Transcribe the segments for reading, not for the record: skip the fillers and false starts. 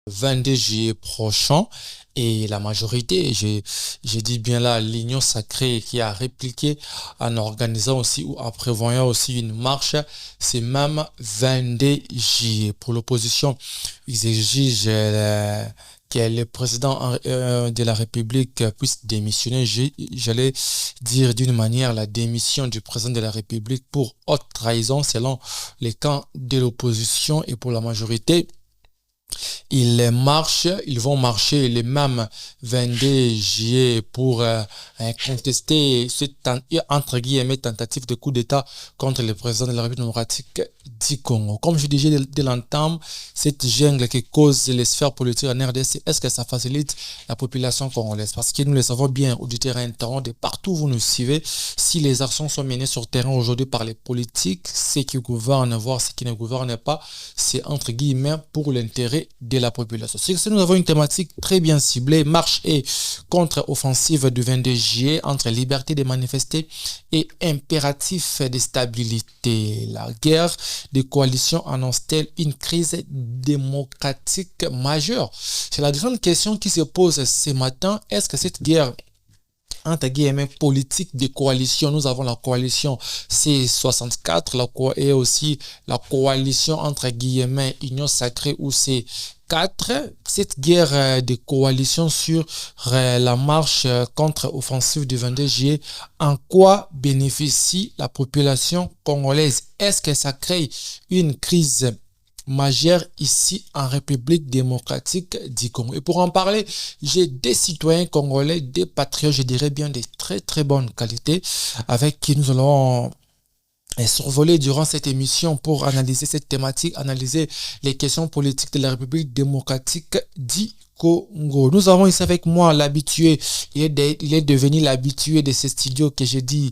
22 juillet prochain et la majorité, j'ai dit bien là, l'Union sacrée qui a répliqué en organisant aussi ou en prévoyant aussi une marche, c'est même 22 juillet. Pour l'opposition, ils exigent que le président de la République puisse démissionner. J'allais dire d'une manière la démission du président de la République pour haute trahison selon les camps de l'opposition et pour la majorité. Ils vont marcher les mêmes 22 juillet pour contester cette entre guillemets tentative de coup d'État contre le président de la République démocratique du Congo. Comme je disais dès l'entame, cette jungle qui cause les sphères politiques en RDC, est-ce que ça facilite la population congolaise? Parce que nous le savons bien, au du terrain interne, de partout où vous nous suivez, si les actions sont menées sur le terrain aujourd'hui par les politiques, ceux qui gouvernent, voire ceux qui ne gouvernent pas, c'est entre guillemets pour l'intérêt de la population. Si nous avons une thématique très bien ciblée, marche et contre-offensive du 22 juillet entre liberté de manifester et impératif de stabilité. La guerre des coalitions annonce-t-elle une crise démocratique majeure? C'est la grande question qui se pose ce matin. Est-ce que cette guerre entre guillemets politique de coalition, nous avons la coalition C64 et aussi la coalition entre guillemets Union sacrée ou C4, cette guerre de coalition sur la marche contre-offensive du 22 juillet, en quoi bénéficie la population congolaise? Est-ce que ça crée une crise majeure ici en République démocratique du Congo? Et pour en parler, j'ai des citoyens congolais, des patriotes, je dirais bien de très très bonne qualité, avec qui nous allons survoler durant cette émission pour analyser cette thématique, analyser les questions politiques de la République démocratique du Congo. Nous avons ici avec moi l'habitué, il est devenu l'habitué de ce studio que j'ai dit,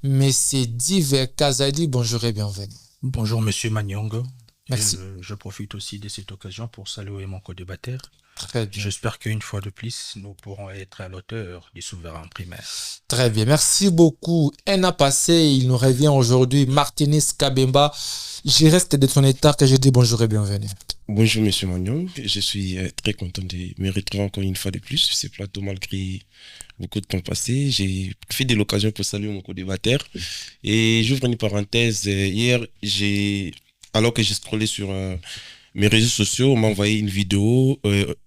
mais c'est Dive Kazadi. Bonjour et bienvenue. Bonjour Monsieur Manyongo. Merci. Je profite aussi de cette occasion pour saluer mon co-débatteur. Très bien. J'espère qu'une fois de plus, nous pourrons être à l'auteur du souverain primaire. Très bien, merci beaucoup. Un an passé, il nous revient aujourd'hui Martinez Kabemba. Je reste de ton état que je dis bonjour et bienvenue. Bonjour Monsieur Magnon, je suis très content de me retrouver encore une fois de plus sur ce plateau malgré beaucoup de temps passé. J'ai fait de l'occasion pour saluer mon co-débatteur. Et j'ouvre une parenthèse, hier, alors que j'ai scrollé sur mes réseaux sociaux, on m'a envoyé une vidéo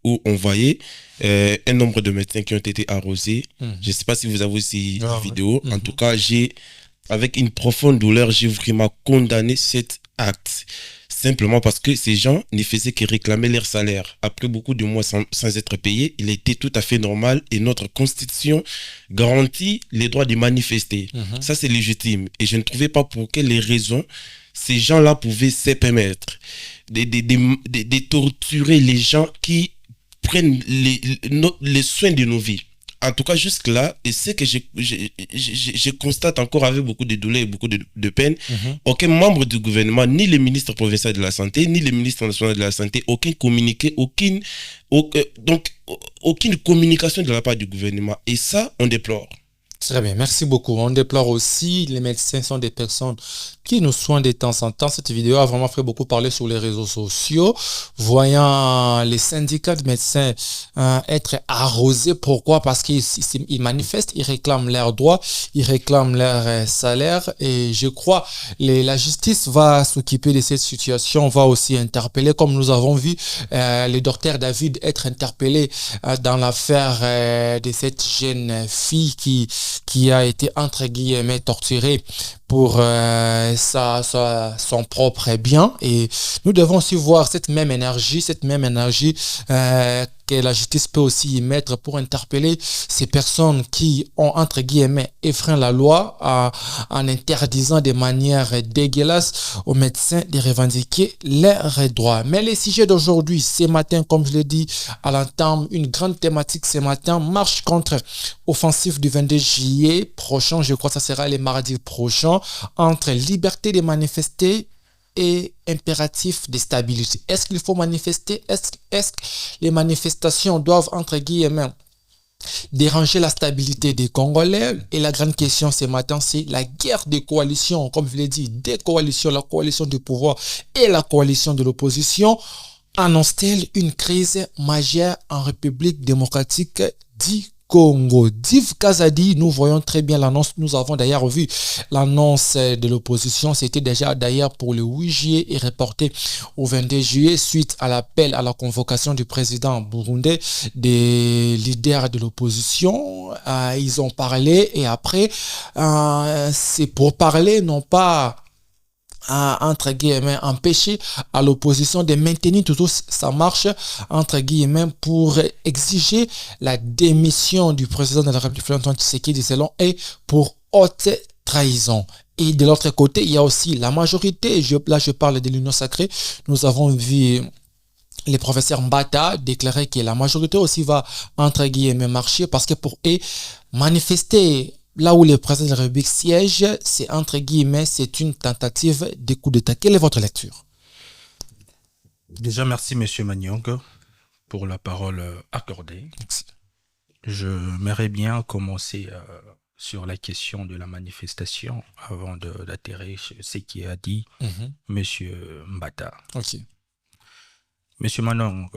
où on voyait un nombre de médecins qui ont été arrosés. Je ne sais pas si vous avez aussi la vidéo. En tout cas, avec une profonde douleur, j'ai vraiment condamné cet acte. Simplement parce que ces gens ne faisaient que réclamer leur salaire. Après beaucoup de mois sans être payés, il était tout à fait normal et notre constitution garantit les droits de manifester. Ça, c'est légitime. Et je ne trouvais pas pour quelles raisons ces gens-là pouvaient se permettre de torturer les gens qui prennent les soins de nos vies. En tout cas, jusque-là, et c'est que je constate encore avec beaucoup de douleur et beaucoup de peine, aucun membre du gouvernement, ni le ministre provincial de la Santé, ni le ministre national de la Santé, aucun communiqué, aucune communication de la part du gouvernement. Et ça, on déplore. Très bien, merci beaucoup. On déplore aussi, les médecins sont des personnes qui nous soignent de temps en temps. Cette vidéo a vraiment fait beaucoup parler sur les réseaux sociaux, voyant les syndicats de médecins être arrosés. Pourquoi? Parce qu'ils manifestent, ils réclament leurs droits, ils réclament leur salaire. Et je crois la justice va s'occuper de cette situation, va aussi interpeller, comme nous avons vu le docteur David être interpellé dans l'affaire de cette jeune fille qui a été entre guillemets torturée pour son propre bien. Et nous devons aussi voir cette même énergie que la justice peut aussi y mettre pour interpeller ces personnes qui ont entre guillemets effreint la loi en interdisant de manière dégueulasse aux médecins de revendiquer leurs droits. Mais les sujets d'aujourd'hui, ce matin, comme je l'ai dit à l'entame, une grande thématique ce matin, marche contre offensive du 22 juillet prochain, je crois que ça sera les mardis prochains, entre liberté de manifester et impératif de stabilité. Est-ce qu'il faut manifester? Est-ce que les manifestations doivent, entre guillemets, déranger la stabilité des Congolais? Et la grande question ce matin, c'est la guerre des coalitions, comme je l'ai dit, des coalitions, la coalition du pouvoir et la coalition de l'opposition. annonce-t-elle une crise majeure en République démocratique du Congo? Div Kazadi, nous voyons très bien l'annonce. Nous avons d'ailleurs vu l'annonce de l'opposition. C'était déjà d'ailleurs pour le 8 juillet et reporté au 22 juillet suite à l'appel à la convocation du président burundais des leaders de l'opposition. Ils ont parlé et après, c'est pour parler, non pas entre guillemets empêcher à l'opposition de maintenir toujours sa marche entre guillemets pour exiger la démission du président de la République Antoine Tshisekedi selon et pour haute trahison. Et de l'autre côté, il y a aussi la majorité. Là, je parle de l'Union sacrée. Nous avons vu le professeur Mbata déclarer que la majorité aussi va entre guillemets marcher parce que pour eux manifester là où le président de la République siège, c'est entre guillemets, c'est une tentative de coup d'État. Quelle est votre lecture? Déjà, merci M. Manyong pour la parole accordée. Merci. Je m'aimerais bien commencer sur la question de la manifestation avant d'atterrir sur ce qui a dit M. Mbata. Ok. M. Manyong,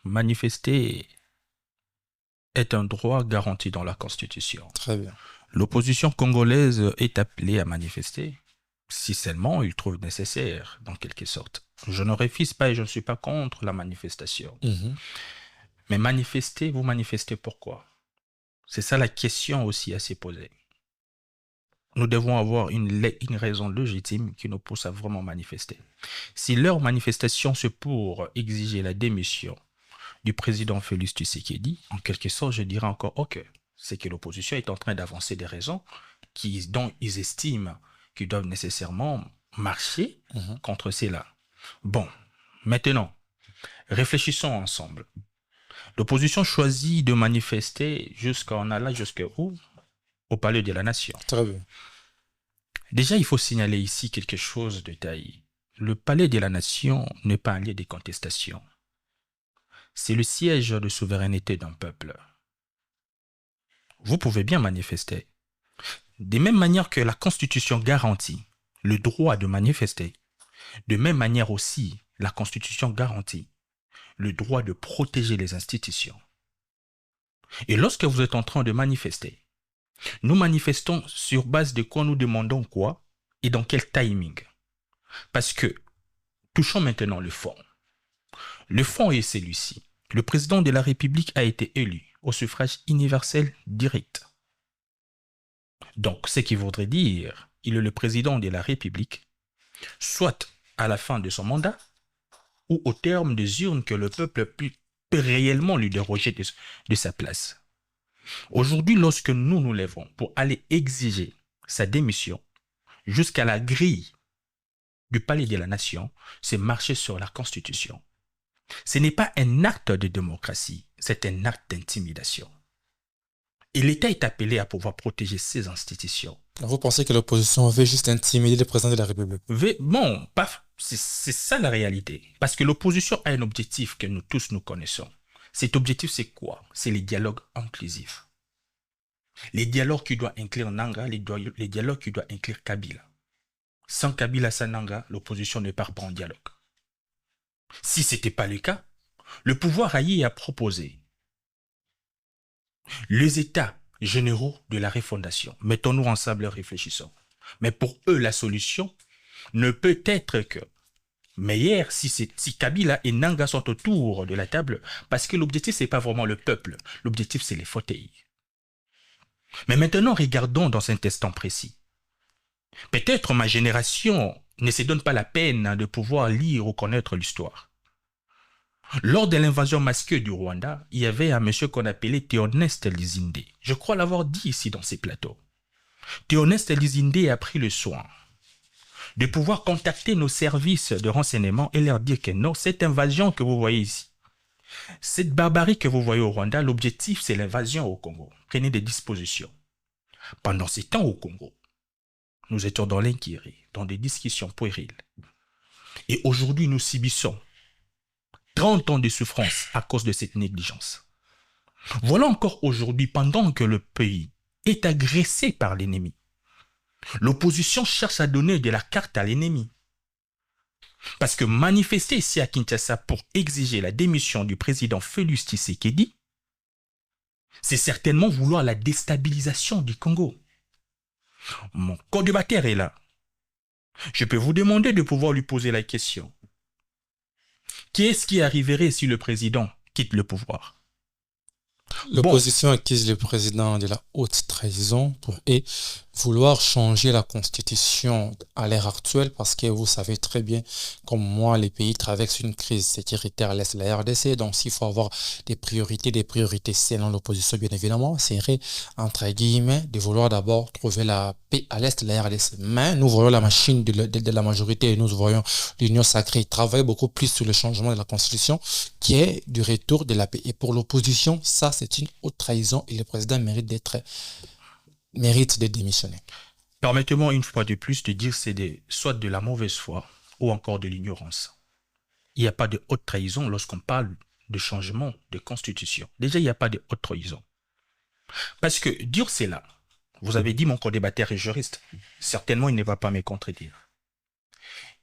manifester est un droit garanti dans la Constitution. Très bien. L'opposition congolaise est appelée à manifester si seulement il trouve nécessaire, dans quelque sorte. Je ne refuse pas et je ne suis pas contre la manifestation. Mais manifester, vous manifestez pourquoi? C'est ça la question aussi à se poser. Nous devons avoir une raison légitime qui nous pousse à vraiment manifester. Si leur manifestation c'est pour exiger la démission du président Félix Tshisekedi, en quelque sorte, je dirais encore, ok, c'est que l'opposition est en train d'avancer des raisons dont ils estiment qu'ils doivent nécessairement marcher contre cela. Bon, maintenant, réfléchissons ensemble. L'opposition choisit de manifester jusqu'en allant jusqu'où? Au Palais de la Nation. Très bien. Déjà, il faut signaler ici quelque chose de taille. Le Palais de la Nation n'est pas un lieu de contestation. C'est le siège de souveraineté d'un peuple. Vous pouvez bien manifester. De même manière que la Constitution garantit le droit de manifester, de même manière aussi la Constitution garantit le droit de protéger les institutions. Et lorsque vous êtes en train de manifester, nous manifestons sur base de quoi nous demandons quoi et dans quel timing. Parce que, touchons maintenant le fond. Le fond est celui-ci. Le président de la République a été élu au suffrage universel direct. Donc, ce qui voudrait dire, il est le président de la République, soit à la fin de son mandat, ou au terme des urnes que le peuple peut réellement lui déroger de sa place. Aujourd'hui, lorsque nous nous lèvons pour aller exiger sa démission jusqu'à la grille du Palais de la Nation, c'est marcher sur la Constitution. Ce n'est pas un acte de démocratie, c'est un acte d'intimidation. Et l'État est appelé à pouvoir protéger ses institutions. Vous pensez que l'opposition veut juste intimider le président de la République? Bon, c'est ça la réalité. Parce que l'opposition a un objectif que nous tous nous connaissons. Cet objectif, c'est quoi? C'est les dialogues inclusifs. Les dialogues qui doivent inclure Nanga, les dialogues qui doivent inclure Kabila. Sans Kabila, sans Nanga, l'opposition ne part pas en dialogue. Si ce n'était pas le cas, le pouvoir a proposé les États généraux de la refondation. Mettons-nous ensemble et réfléchissons. Mais pour eux, la solution ne peut être que meilleure si Kabila et Nanga sont autour de la table, parce que l'objectif, ce n'est pas vraiment le peuple. L'objectif, c'est les fauteuils. Mais maintenant, regardons dans un instant précis. Peut-être ma génération ne se donne pas la peine de pouvoir lire ou connaître l'histoire. Lors de l'invasion masquée du Rwanda, il y avait un monsieur qu'on appelait Théoneste Lizinde. Je crois l'avoir dit ici dans ces plateaux. Théoneste Lizinde a pris le soin de pouvoir contacter nos services de renseignement et leur dire que non, cette invasion que vous voyez ici, cette barbarie que vous voyez au Rwanda, l'objectif c'est l'invasion au Congo. Prenez des dispositions. Pendant ces temps au Congo, nous étions dans l'inquiétude, dans des discussions puériles. Et aujourd'hui, nous subissons 30 ans de souffrance à cause de cette négligence. Voilà encore aujourd'hui, pendant que le pays est agressé par l'ennemi, l'opposition cherche à donner de la carte à l'ennemi. Parce que manifester ici à Kinshasa pour exiger la démission du président Félix Tshisekedi, c'est certainement vouloir la déstabilisation du Congo. Mon co-débatteur est là. Je peux vous demander de pouvoir lui poser la question. Qu'est-ce qui arriverait si le président quitte le pouvoir? L'opposition accuse le président de la haute trahison pour vouloir changer la constitution à l'ère actuelle parce que vous savez très bien, comme moi, les pays traversent une crise sécuritaire à l'est de la RDC. Donc, s'il faut avoir des priorités selon l'opposition, bien évidemment, serait, entre guillemets, de vouloir d'abord trouver la paix à l'est de la RDC. Mais nous voyons la machine de la majorité et nous voyons l'Union sacrée travailler beaucoup plus sur le changement de la constitution qui est du retour de la paix. Et pour l'opposition, ça, c'est une haute trahison et le président mérite de démissionner. Permettez-moi une fois de plus de dire que c'est soit de la mauvaise foi ou encore de l'ignorance. Il n'y a pas de haute trahison lorsqu'on parle de changement de constitution. Déjà, il n'y a pas de haute trahison. Parce que dire cela, vous avez dit mon co-débatteur est juriste. Certainement, il ne va pas me contredire.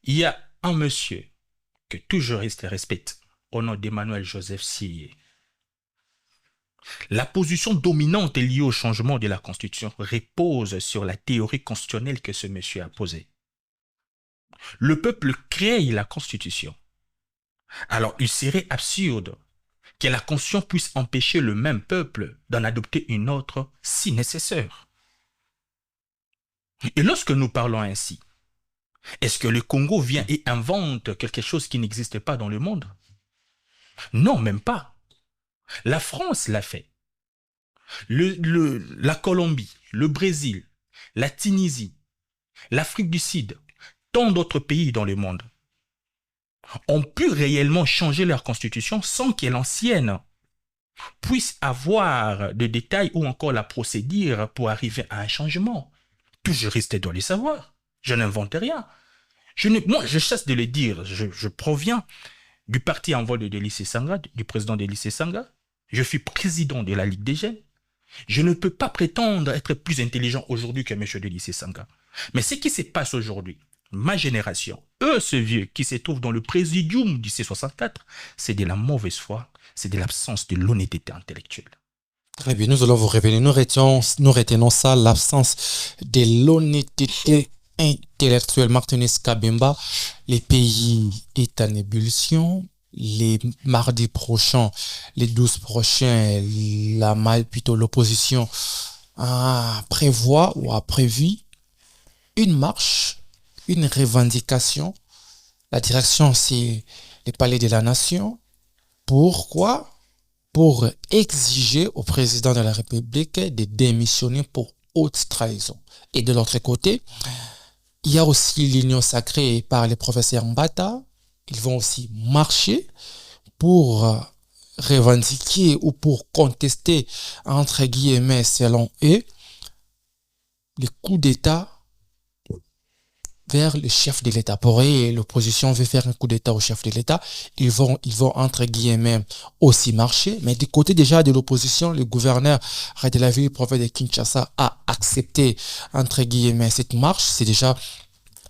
Il y a un monsieur que tout juriste respecte au nom d'Emmanuel Joseph Sillé. La position dominante liée au changement de la Constitution repose sur la théorie constitutionnelle que ce monsieur a posée. Le peuple crée la Constitution. Alors, il serait absurde que la Constitution puisse empêcher le même peuple d'en adopter une autre si nécessaire. Et lorsque nous parlons ainsi, est-ce que le Congo vient et invente quelque chose qui n'existe pas dans le monde? Non, même pas. La France l'a fait. La Colombie, le Brésil, la Tunisie, l'Afrique du Sud, tant d'autres pays dans le monde ont pu réellement changer leur constitution sans que l'ancienne puisse avoir de détails ou encore la procédure pour arriver à un changement. Tout juriste doit le savoir. Je n'invente rien. Moi, je chasse de le dire. Je proviens du parti en vol de Délice Sanga, du président Délice Sanga. Je suis président de la Ligue des Jeunes. Je ne peux pas prétendre être plus intelligent aujourd'hui que M. Délice Sanga. Mais ce qui se passe aujourd'hui, ma génération, ce vieux qui se trouve dans le présidium du C64, c'est de la mauvaise foi, c'est de l'absence de l'honnêteté intellectuelle. Très bien, nous allons vous révéler. Nous retenons ça, l'absence de l'honnêteté intellectuelle. Martinez Kabemba, les pays est en ébullition. Les mardis prochains, les 12 prochains, l'opposition prévoit ou a prévu une marche, une revendication. La direction, c'est le palais de la nation. Pourquoi? Pour exiger au président de la République de démissionner pour haute trahison. Et de l'autre côté, il y a aussi l'union sacrée par le professeur Mbata. Ils vont aussi marcher pour revendiquer ou pour contester, entre guillemets, selon eux, le coup d'État vers le chef de l'État. Pour eux, l'opposition veut faire un coup d'État au chef de l'État. Ils vont, entre guillemets, aussi marcher. Mais du côté déjà de l'opposition, le gouverneur de la ville, prophète de Kinshasa, a accepté, entre guillemets, cette marche. C'est déjà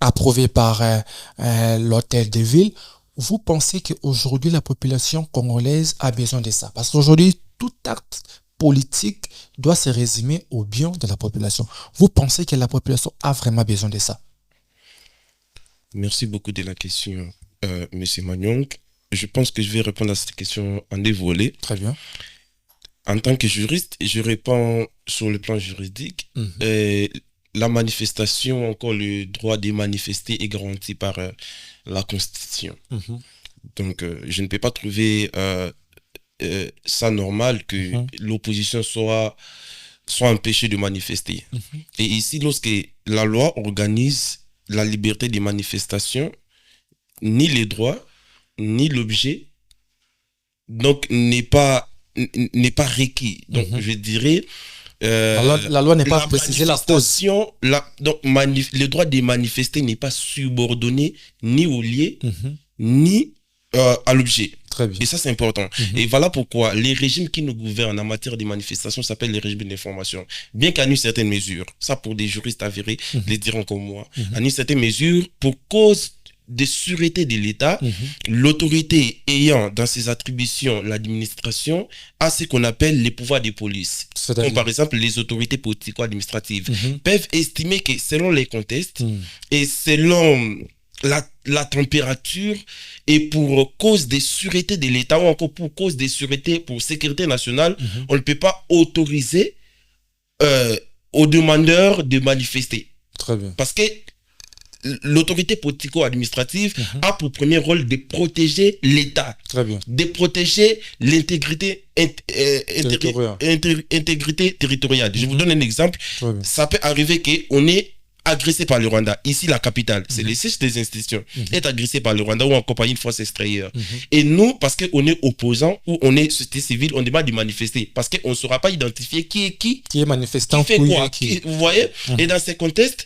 approuvé par l'hôtel de ville. Vous pensez qu'aujourd'hui, la population congolaise a besoin de ça? Parce qu'aujourd'hui, tout acte politique doit se résumer au bien de la population. Vous pensez que la population a vraiment besoin de ça? Merci beaucoup de la question, M. Magnong. Je pense que je vais répondre à cette question en deux volets. Très bien. En tant que juriste, je réponds sur le plan juridique. La manifestation, encore le droit de manifester est garanti par la Constitution. Donc, je ne peux pas trouver ça normal que l'opposition soit empêchée de manifester. Et ici, lorsque la loi organise la liberté de manifestation, ni les droits, ni l'objet, donc n'est pas requis. Donc, je dirais... la loi n'est pas précisée la cause. Donc, le droit de manifester n'est pas subordonné ni au lieu, ni à l'objet. Très bien. Et ça, c'est important. Et voilà pourquoi les régimes qui nous gouvernent en matière de manifestation s'appellent les régimes d'information. Bien qu'à une certaine mesure, ça pour des juristes avérés, les diront comme moi, à une certaine mesure, pour cause de sûreté de l'État, l'autorité ayant dans ses attributions l'administration a ce qu'on appelle les pouvoirs de police. Comme par exemple les autorités politico-administratives peuvent estimer que selon les contextes et selon la température et pour cause de sûreté de l'État ou encore pour cause de sûreté pour sécurité nationale, on ne peut pas autoriser aux demandeurs de manifester. Très bien. Parce que l'autorité politico-administrative a pour premier rôle de protéger l'État. Très bien. De protéger l'intégrité intégrité territoriale. Je vous donne un exemple. Ça peut arriver qu'on est agressé par le Rwanda. Ici, la capitale, c'est le siège des institutions, est agressé par le Rwanda ou en compagnie de force extérieure. Et nous, parce qu'on est opposants ou on est société civile, on demande de manifester. Parce qu'on ne saura pas identifier qui est qui. Qui est manifestant, qui fait quoi. Vous voyez. Et dans ces contextes,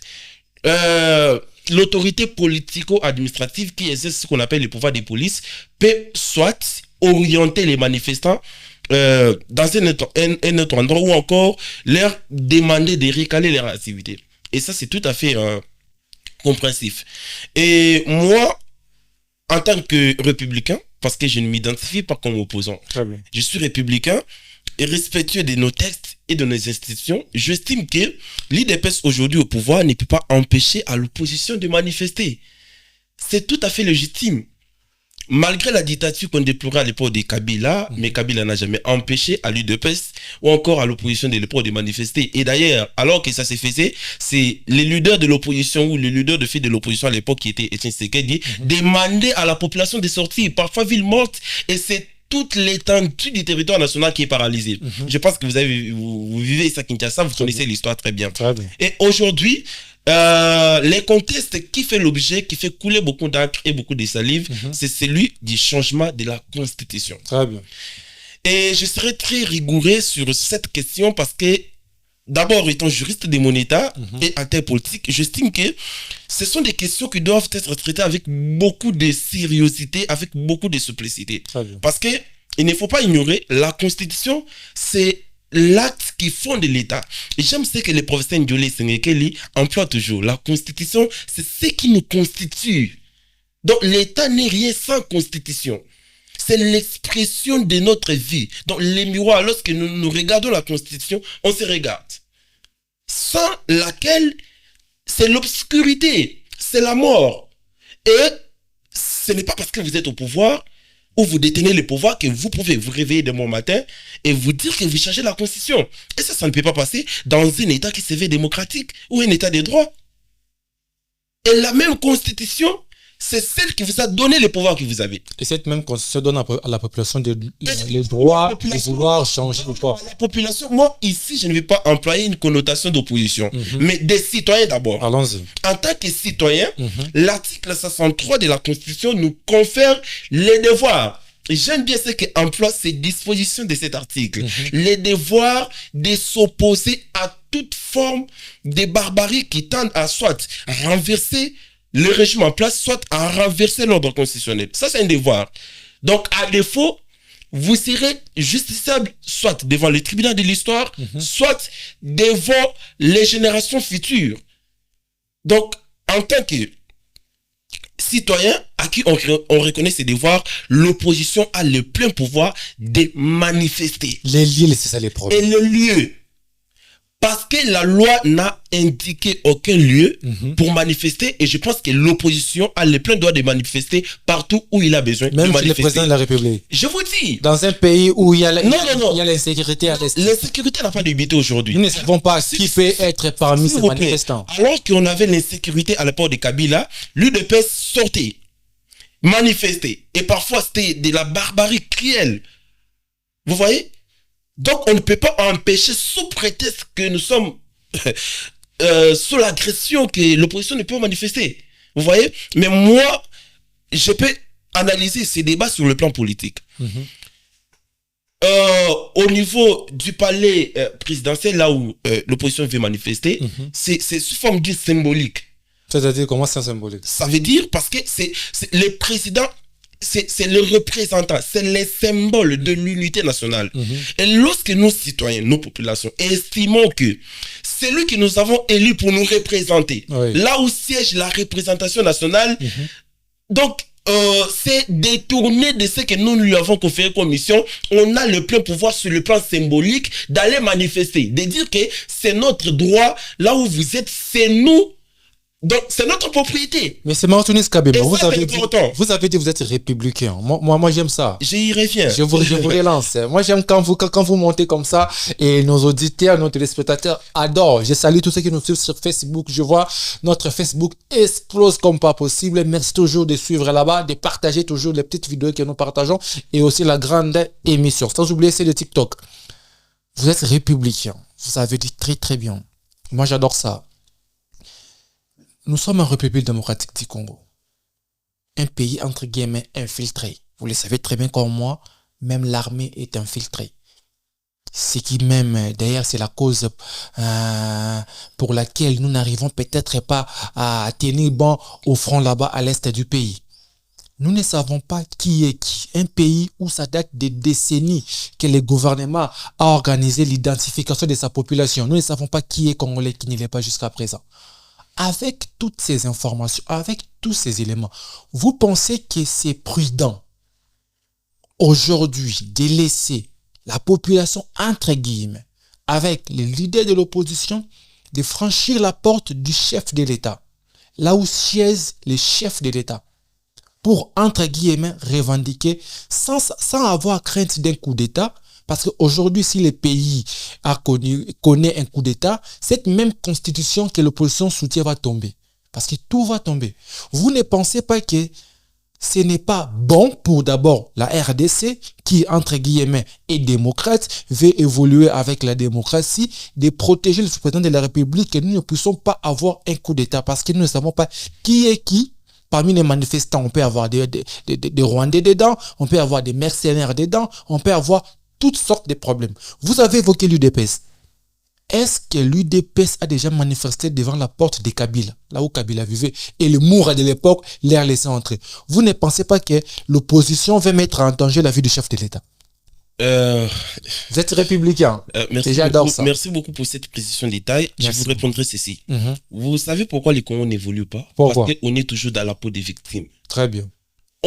l'autorité politico-administrative qui exerce ce qu'on appelle les pouvoirs de police peut soit orienter les manifestants dans un autre endroit ou encore leur demander de recaler leur activité. Et ça, c'est tout à fait compréhensif. Et moi, en tant que républicain, parce que je ne m'identifie pas comme opposant, je suis républicain et respectueux de nos textes et de nos institutions, j'estime que l'IDPS aujourd'hui au pouvoir ne peut pas empêcher à l'opposition de manifester. C'est tout à fait légitime. Malgré la dictature qu'on déplorait à l'époque de Kabila, mais Kabila n'a jamais empêché à l'UDPS ou encore à l'opposition de l'époque de manifester. Et d'ailleurs, alors que ça se faisait, c'est les leaders de l'opposition ou les leaders de filles de l'opposition à l'époque qui étaient Etienne Tshisekedi demandaient à la population de sortir, parfois ville morte, et c'est toute l'étendue du territoire national qui est paralysée. Je pense que vous vivez ça à Kinshasa, vous connaissez l'histoire très bien. Et aujourd'hui, les contextes qui fait l'objet, qui fait couler beaucoup d'encre et beaucoup de salive, c'est celui du changement de la Constitution. Très bien. Et je serai très rigoureux sur cette question parce que, d'abord, étant juriste de mon État et interpolitique, j'estime que ce sont des questions qui doivent être traitées avec beaucoup de sérieuxité, avec beaucoup de simplicité. Parce que il ne faut pas ignorer, la Constitution, c'est l'acte qui fonde l'État. Et j'aime ce que le professeur Ndiolé Sengekeli emploie toujours. La Constitution, c'est ce qui nous constitue. Donc l'État n'est rien sans Constitution. C'est l'expression de notre vie. Donc les miroirs, lorsque nous regardons la Constitution, on se regarde. Sans laquelle, c'est l'obscurité, c'est la mort. Et ce n'est pas parce que vous êtes au pouvoir ou vous détenez le pouvoir que vous pouvez vous réveiller demain matin et vous dire que vous changez la Constitution. Et ça ne peut pas passer dans un État qui se veut démocratique ou un État de droit. Et la même Constitution, c'est celle qui vous a donné le pouvoir que vous avez. Et cette même Constitution donne à la population les droits de pouvoir changer ou pas. La population, moi, ici, je ne vais pas employer une connotation d'opposition, mais des citoyens d'abord. Allons-y. En tant que citoyen, l'article 63 de la Constitution nous confère les devoirs. Et j'aime bien ce qu'emploie ces dispositions de cet article. Les devoirs de s'opposer à toute forme de barbarie qui tendent à soit renverser le régime en place, soit à renverser l'ordre constitutionnel. Ça, c'est un devoir. Donc, à défaut, vous serez justiciable soit devant le tribunal de l'histoire, soit devant les générations futures. Donc, en tant que citoyen à qui on reconnaît ses devoirs, l'opposition a le plein pouvoir de manifester. Les lieux, c'est ça les problèmes. Et le lieu. Parce que la loi n'a indiqué aucun lieu pour manifester, et je pense que l'opposition a le plein droit de manifester partout où il a besoin de manifester. Même le président de la République. Je vous dis. Dans un pays où il y a l'insécurité à l'est. L'insécurité n'a pas de limite aujourd'hui. Nous ne savons pas qui peut être parmi ces manifestants. Alors qu'on avait l'insécurité à l'époque de Kabila, l'UDPS sortait, manifestait, et parfois c'était de la barbarie cruelle. Vous voyez? Donc, on ne peut pas empêcher, sous prétexte que nous sommes sous l'agression, que l'opposition ne peut manifester. Vous voyez? Mais moi, je peux analyser ces débats sur le plan politique. Au niveau du palais présidentiel, là où l'opposition veut manifester, c'est sous forme de symbolique. C'est-à-dire, comment c'est symbolique? Ça veut dire parce que c'est le président... C'est le représentant, c'est le symbole de l'unité nationale. Et lorsque nous, citoyens, nos populations, estimons que celui que nous avons élu pour nous représenter, là où siège la représentation nationale, Donc, c'est détourné de ce que nous lui avons conféré comme mission. On a le plein pouvoir sur le plan symbolique d'aller manifester, de dire que c'est notre droit, là où vous êtes, c'est nous. Donc, c'est notre propriété. Mais c'est Martounis Kabeba. Vous ça, avez dit vous êtes républicain. Moi j'aime ça. J'y reviens. Je vous relance. Moi, j'aime quand vous montez comme ça et nos auditeurs, nos téléspectateurs adorent. Je salue tous ceux qui nous suivent sur Facebook. Je vois notre Facebook explose comme pas possible. Merci toujours de suivre là-bas, de partager toujours les petites vidéos que nous partageons et aussi la grande émission. Sans oublier celle de TikTok. Vous êtes républicain. Vous avez dit très très bien. Moi, j'adore ça. Nous sommes en République démocratique du Congo. Un pays, entre guillemets, infiltré. Vous le savez très bien comme moi, même l'armée est infiltrée. Ce qui même, d'ailleurs, c'est la cause pour laquelle nous n'arrivons peut-être pas à tenir bon au front là-bas à l'est du pays. Nous ne savons pas qui est qui. Un pays où ça date des décennies que le gouvernement a organisé l'identification de sa population. Nous ne savons pas qui est congolais, qui ne l'est pas jusqu'à présent. Avec toutes ces informations, avec tous ces éléments, vous pensez que c'est prudent aujourd'hui de laisser la population, entre guillemets, avec les leaders de l'opposition, de franchir la porte du chef de l'État, là où siègent les chefs de l'État, pour, entre guillemets, revendiquer sans avoir crainte d'un coup d'État? Parce qu'aujourd'hui, si le pays connaît un coup d'État, cette même constitution que l'opposition soutient va tomber. Parce que tout va tomber. Vous ne pensez pas que ce n'est pas bon pour d'abord la RDC, qui, entre guillemets, est démocrate, veut évoluer avec la démocratie, de protéger le président de la République, que nous ne puissions pas avoir un coup d'État parce que nous ne savons pas qui est qui. Parmi les manifestants, on peut avoir des Rwandais dedans, on peut avoir des mercenaires dedans, on peut avoir toutes sortes de problèmes. Vous avez évoqué l'UDPS. Est-ce que l'UDPS a déjà manifesté devant la porte de Kabila, là où Kabila vivait, et le Moura de l'époque les a laissé entrer? Vous ne pensez pas que l'opposition va mettre en danger la vie du chef de l'État? Vous êtes républicain. J'adore ça. Merci beaucoup pour cette précision de détail. Je vous répondrai ceci. Vous savez pourquoi les Congos n'évoluent pas? Pourquoi? Parce qu'on est toujours dans la peau des victimes. Très bien.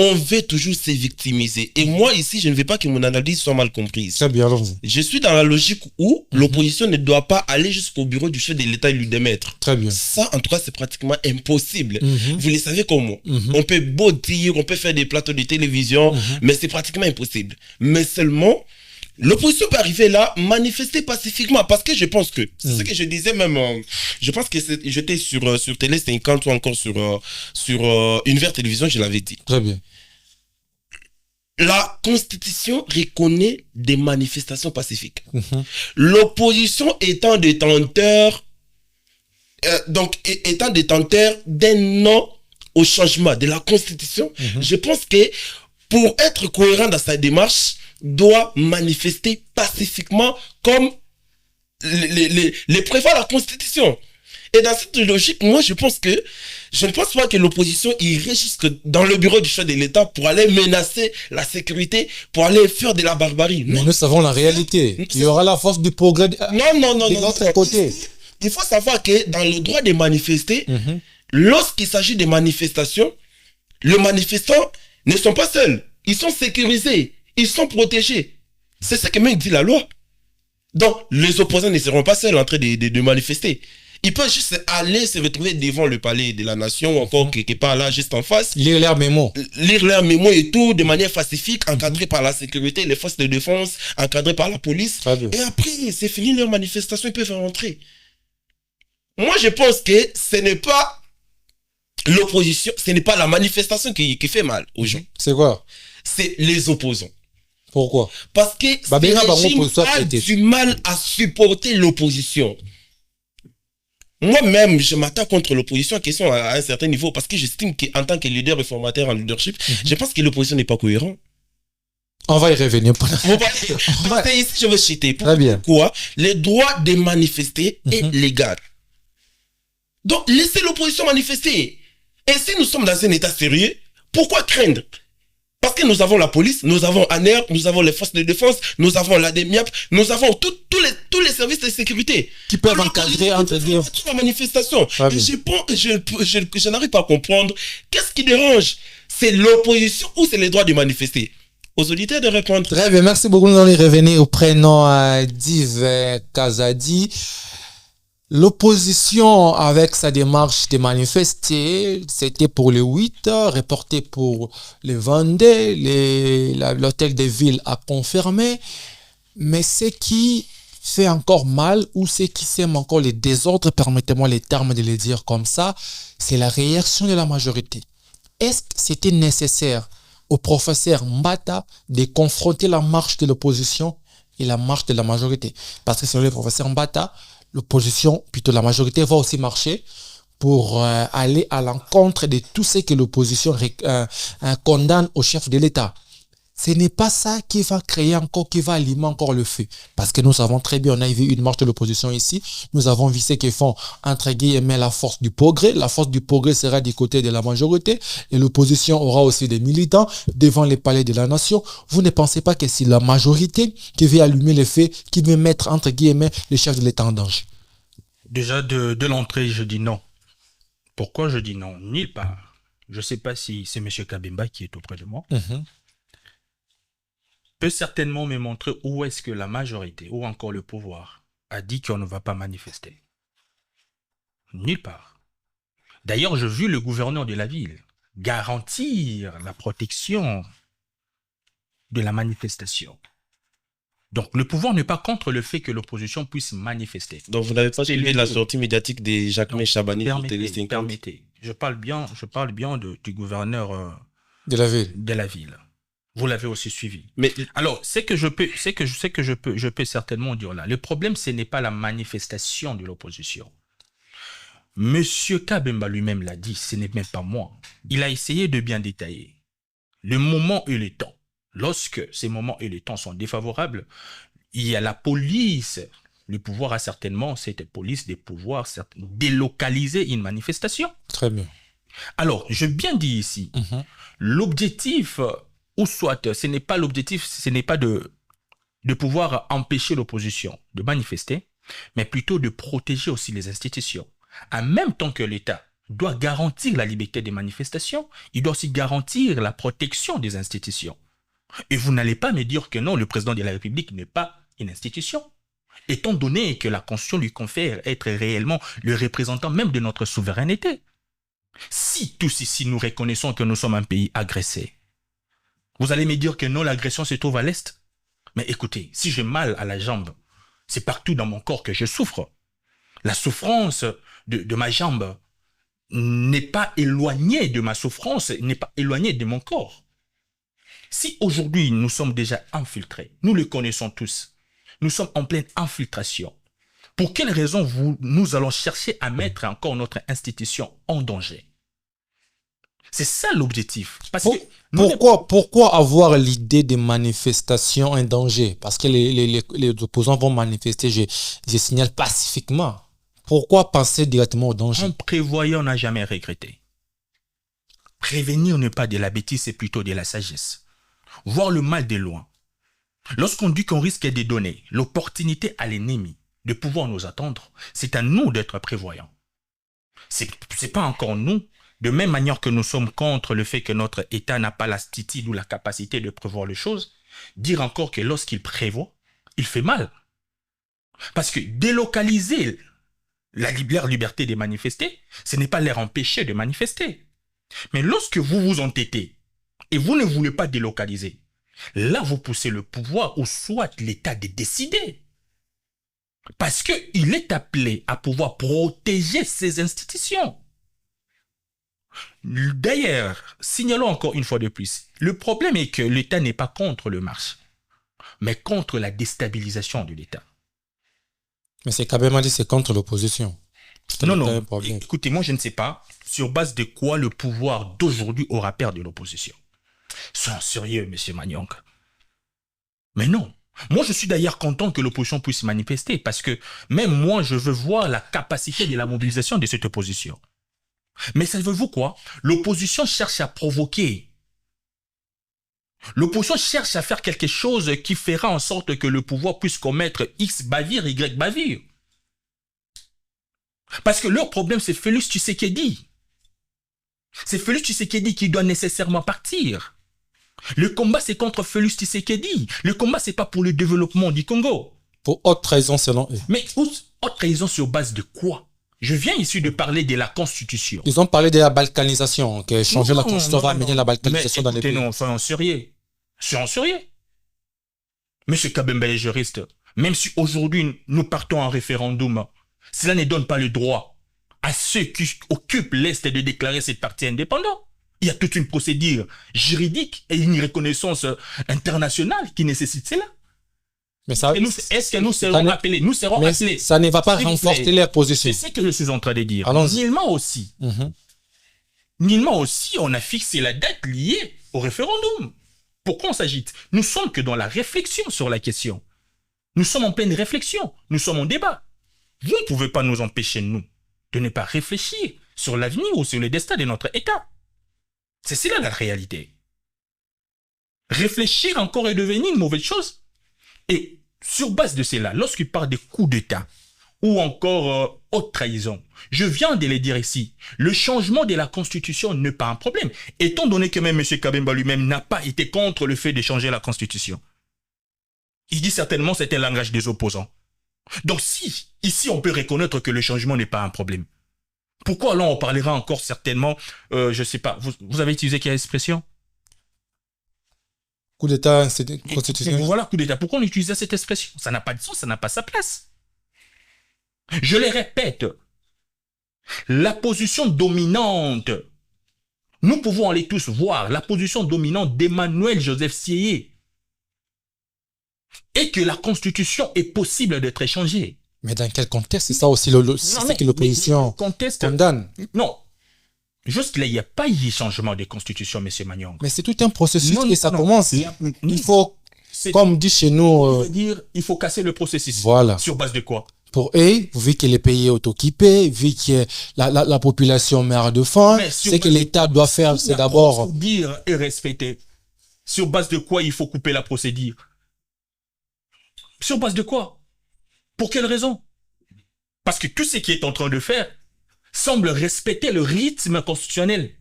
On veut toujours se victimiser. Et moi, ici, je ne veux pas que mon analyse soit mal comprise. Très bien, allons-y. Je suis dans la logique où l'opposition ne doit pas aller jusqu'au bureau du chef de l'État et lui démettre. Très bien. Ça, en tout cas, c'est pratiquement impossible. Vous le savez comment. On peut beau dire, on peut faire des plateaux de télévision, mais c'est pratiquement impossible. Mais seulement, l'opposition peut arriver là, manifester pacifiquement, parce que je pense que, c'est ce que je disais même, je pense que j'étais sur Télé 50 ou encore sur Univers Télévision, je l'avais dit. Très bien. La Constitution reconnaît des manifestations pacifiques. L'opposition étant détenteur, d'un non au changement de la Constitution, je pense que pour être cohérent dans sa démarche, doit manifester pacifiquement comme les prévoit la Constitution. Et dans cette logique, moi je ne pense pas que l'opposition irait jusque dans le bureau du chef de l'État pour aller menacer la sécurité, pour aller faire de la barbarie. Mais nous savons la réalité. Il y aura la force du progrès de l'autre côté. Il faut savoir que dans le droit de manifester, lorsqu'il s'agit de manifestations, les manifestants ne sont pas seuls. Ils sont sécurisés. Ils sont protégés. C'est ce que même dit la loi. Donc, les opposants ne seront pas seuls en train de manifester. Ils peuvent juste aller se retrouver devant le palais de la nation ou encore quelque part là, juste en face. Lire leurs mémos. Lire leurs mémos et tout, de manière pacifique, encadré par la sécurité, les forces de défense, encadré par la police. Et après, c'est fini leur manifestation, ils peuvent rentrer. Moi, je pense que ce n'est pas l'opposition, ce n'est pas la manifestation qui fait mal aux gens. C'est quoi? C'est les opposants. Pourquoi? Parce que le régime a du mal à supporter l'opposition. Moi-même, je m'attaque contre l'opposition à un certain niveau parce que j'estime qu'en tant que leader réformateur en leadership, je pense que l'opposition n'est pas cohérente. On va y revenir. Ici, je veux citer. Très bien. Pourquoi? Le droit de manifester est légal. Donc, laissez l'opposition manifester. Et si nous sommes dans un état sérieux, pourquoi craindre? Parce que nous avons la police, nous avons ANER, nous avons les forces de défense, nous avons la DEMIAP, nous avons tous les services de sécurité qui peuvent encadrer entre guillemets la manifestation. Je n'arrive pas à comprendre qu'est-ce qui dérange. c'est l'opposition ou c'est le droit de manifester? Aux auditeurs de répondre. Très bien, merci beaucoup. Nous allons revenir au prénom d'Yves Kazadi. L'opposition, avec sa démarche de manifester, c'était pour le 8, reporté pour le 22, l'hôtel de ville a confirmé. Mais ce qui fait encore mal, ou ce qui sème encore les désordres, permettez-moi les termes de les dire comme ça, c'est la réaction de la majorité. Est-ce que c'était nécessaire au professeur Mbata de confronter la marche de l'opposition et la marche de la majorité? Parce que selon le professeur Mbata, l'opposition, plutôt la majorité, va aussi marcher pour aller à l'encontre de tout ce que l'opposition condamne au chef de l'État. Ce n'est pas ça qui va créer encore, qui va alimenter encore le feu. Parce que nous savons très bien, on a vu une marche de l'opposition ici. Nous avons vu ce qu'ils font, entre guillemets, la force du progrès. La force du progrès sera du côté de la majorité. Et l'opposition aura aussi des militants devant les palais de la nation. Vous ne pensez pas que c'est la majorité qui veut allumer le feu, qui veut mettre, entre guillemets, le chef de l'État en danger? Déjà, de l'entrée, je dis non. Pourquoi je dis non? Nulle part. Je ne sais pas si c'est M. Kabemba qui est auprès de moi. Peut certainement me montrer où est-ce que la majorité, ou encore le pouvoir, a dit qu'on ne va pas manifester. Nulle part. D'ailleurs, j'ai vu le gouverneur de la ville garantir la protection de la manifestation. Donc, le pouvoir n'est pas contre le fait que l'opposition puisse manifester. Donc, vous n'avez pas suivi la sortie médiatique de Jacques Chabani sur Télé 50. Permettez. Je parle bien du gouverneur de la ville. De la ville. Vous l'avez aussi suivi. Mais alors, je peux certainement dire là. Le problème, ce n'est pas la manifestation de l'opposition. Monsieur Kabemba lui-même l'a dit, ce n'est même pas moi. Il a essayé de bien détailler le moment et le temps. Lorsque ces moments et les temps sont défavorables, il y a la police. Le pouvoir a certainement, cette police, des pouvoirs délocaliser une manifestation. Très bien. Alors, je bien dis ici, l'objectif, ou soit, ce n'est pas l'objectif, ce n'est pas de pouvoir empêcher l'opposition de manifester, mais plutôt de protéger aussi les institutions. En même temps que l'État doit garantir la liberté des manifestations, il doit aussi garantir la protection des institutions. Et vous n'allez pas me dire que non, le président de la République n'est pas une institution. Étant donné que la Constitution lui confère être réellement le représentant même de notre souveraineté. Si tous ici nous reconnaissons que nous sommes un pays agressé, vous allez me dire que non, l'agression se trouve à l'Est. Mais écoutez, si j'ai mal à la jambe, c'est partout dans mon corps que je souffre. La souffrance de ma jambe n'est pas éloignée de ma souffrance, n'est pas éloignée de mon corps. Si aujourd'hui nous sommes déjà infiltrés, nous le connaissons tous, nous sommes en pleine infiltration, pour quelle raison nous allons chercher à mettre encore notre institution en danger? C'est ça l'objectif. Pourquoi avoir l'idée de manifestation en danger? Parce que les opposants vont manifester, je signale, pacifiquement. Pourquoi penser directement au danger? En prévoyant, on n'a jamais regretté. Prévenir n'est pas de la bêtise, c'est plutôt de la sagesse. Voir le mal de loin. Lorsqu'on dit qu'on risque de donner l'opportunité à l'ennemi de pouvoir nous attendre, c'est à nous d'être prévoyants. C'est pas encore nous, de même manière que nous sommes contre le fait que notre État n'a pas l'attitude ou la capacité de prévoir les choses, dire encore que lorsqu'il prévoit, il fait mal. Parce que délocaliser leur liberté de manifester, ce n'est pas leur empêcher de manifester. Mais lorsque vous vous entêtez et vous ne voulez pas délocaliser, là vous poussez le pouvoir ou soit l'État de décider. Parce qu'il est appelé à pouvoir protéger ses institutions. D'ailleurs, signalons encore une fois de plus, le problème est que l'État n'est pas contre le marché, mais contre la déstabilisation de l'État. Mais c'est quand même dit c'est contre l'opposition. Non. Écoutez, moi je ne sais pas sur base de quoi le pouvoir d'aujourd'hui aura perdu l'opposition. Soyons sérieux, M. Maniang. Mais non. Moi, je suis d'ailleurs content que l'opposition puisse manifester parce que même moi, je veux voir la capacité de la mobilisation de cette opposition. Mais savez-vous quoi? L'opposition cherche à provoquer. L'opposition cherche à faire quelque chose qui fera en sorte que le pouvoir puisse commettre X bavure, Y bavure. Parce que leur problème, c'est Félix Tshisekedi. C'est Félix Tshisekedi qui doit nécessairement partir. Le combat, c'est contre Félix Tshisekedi. Le combat, c'est pas pour le développement du Congo. Pour haute trahison selon eux. Mais haute trahison sur base de quoi? Je viens ici de parler de la Constitution. Ils ont parlé de la balkanisation, que changer la Constitution va amener la balkanisation dans les pays. Non, soyons sérieux. Soyons sérieux. Monsieur Kabemba est juriste. Même si aujourd'hui nous partons en référendum, cela ne donne pas le droit à ceux qui occupent l'Est de déclarer cette partie indépendante. Il y a toute une procédure juridique et une reconnaissance internationale qui nécessite cela. Mais ça, est-ce que nous serons appelés? Nous serons appelés. Ça ne va pas renforcer leur position. C'est ce que je suis en train de dire. Nullement aussi. Nullement aussi, on a fixé la date liée au référendum. Pourquoi on s'agite? Nous sommes que dans la réflexion sur la question. Nous sommes en pleine réflexion. Nous sommes en débat. Vous ne pouvez pas nous empêcher, nous, de ne pas réfléchir sur l'avenir ou sur le destin de notre État. C'est cela la réalité. Réfléchir encore est devenu une mauvaise chose. Et sur base de cela, lorsqu'il parle des coups d'État ou encore haute trahison, je viens de le dire ici, le changement de la Constitution n'est pas un problème, étant donné que même M. Kabemba lui-même n'a pas été contre le fait de changer la Constitution. Il dit certainement que c'est un langage des opposants. Donc si, ici on peut reconnaître que le changement n'est pas un problème, pourquoi alors on parlera encore certainement, je ne sais pas, vous avez utilisé quelle expression? Coup d'État constitutionnel. Voilà, coup d'État. Pourquoi on utilise cette expression? Ça n'a pas de sens, ça n'a pas sa place. Je le répète, la position dominante, nous pouvons aller tous voir la position dominante d'Emmanuel Joseph Sieyé et que la Constitution est possible d'être échangée. Mais dans quel contexte? C'est ça aussi c'est que l'opposition condamne. Non. Juste là, il n'y a pas eu changement de constitution, M. Magnon. Mais c'est tout un processus et ça commence. Il faut, comme dit chez nous... il faut casser le processus. Voilà. Sur base de quoi? Pour eux, vu que les pays est occupé, vu que la population meurt de faim, ce que l'État doit faire, c'est d'abord... Dire et respecter. Sur base de quoi il faut couper la procédure? Sur base de quoi? Pour quelle raison? Parce que tout ce qui est en train de faire semble respecter le rythme constitutionnel.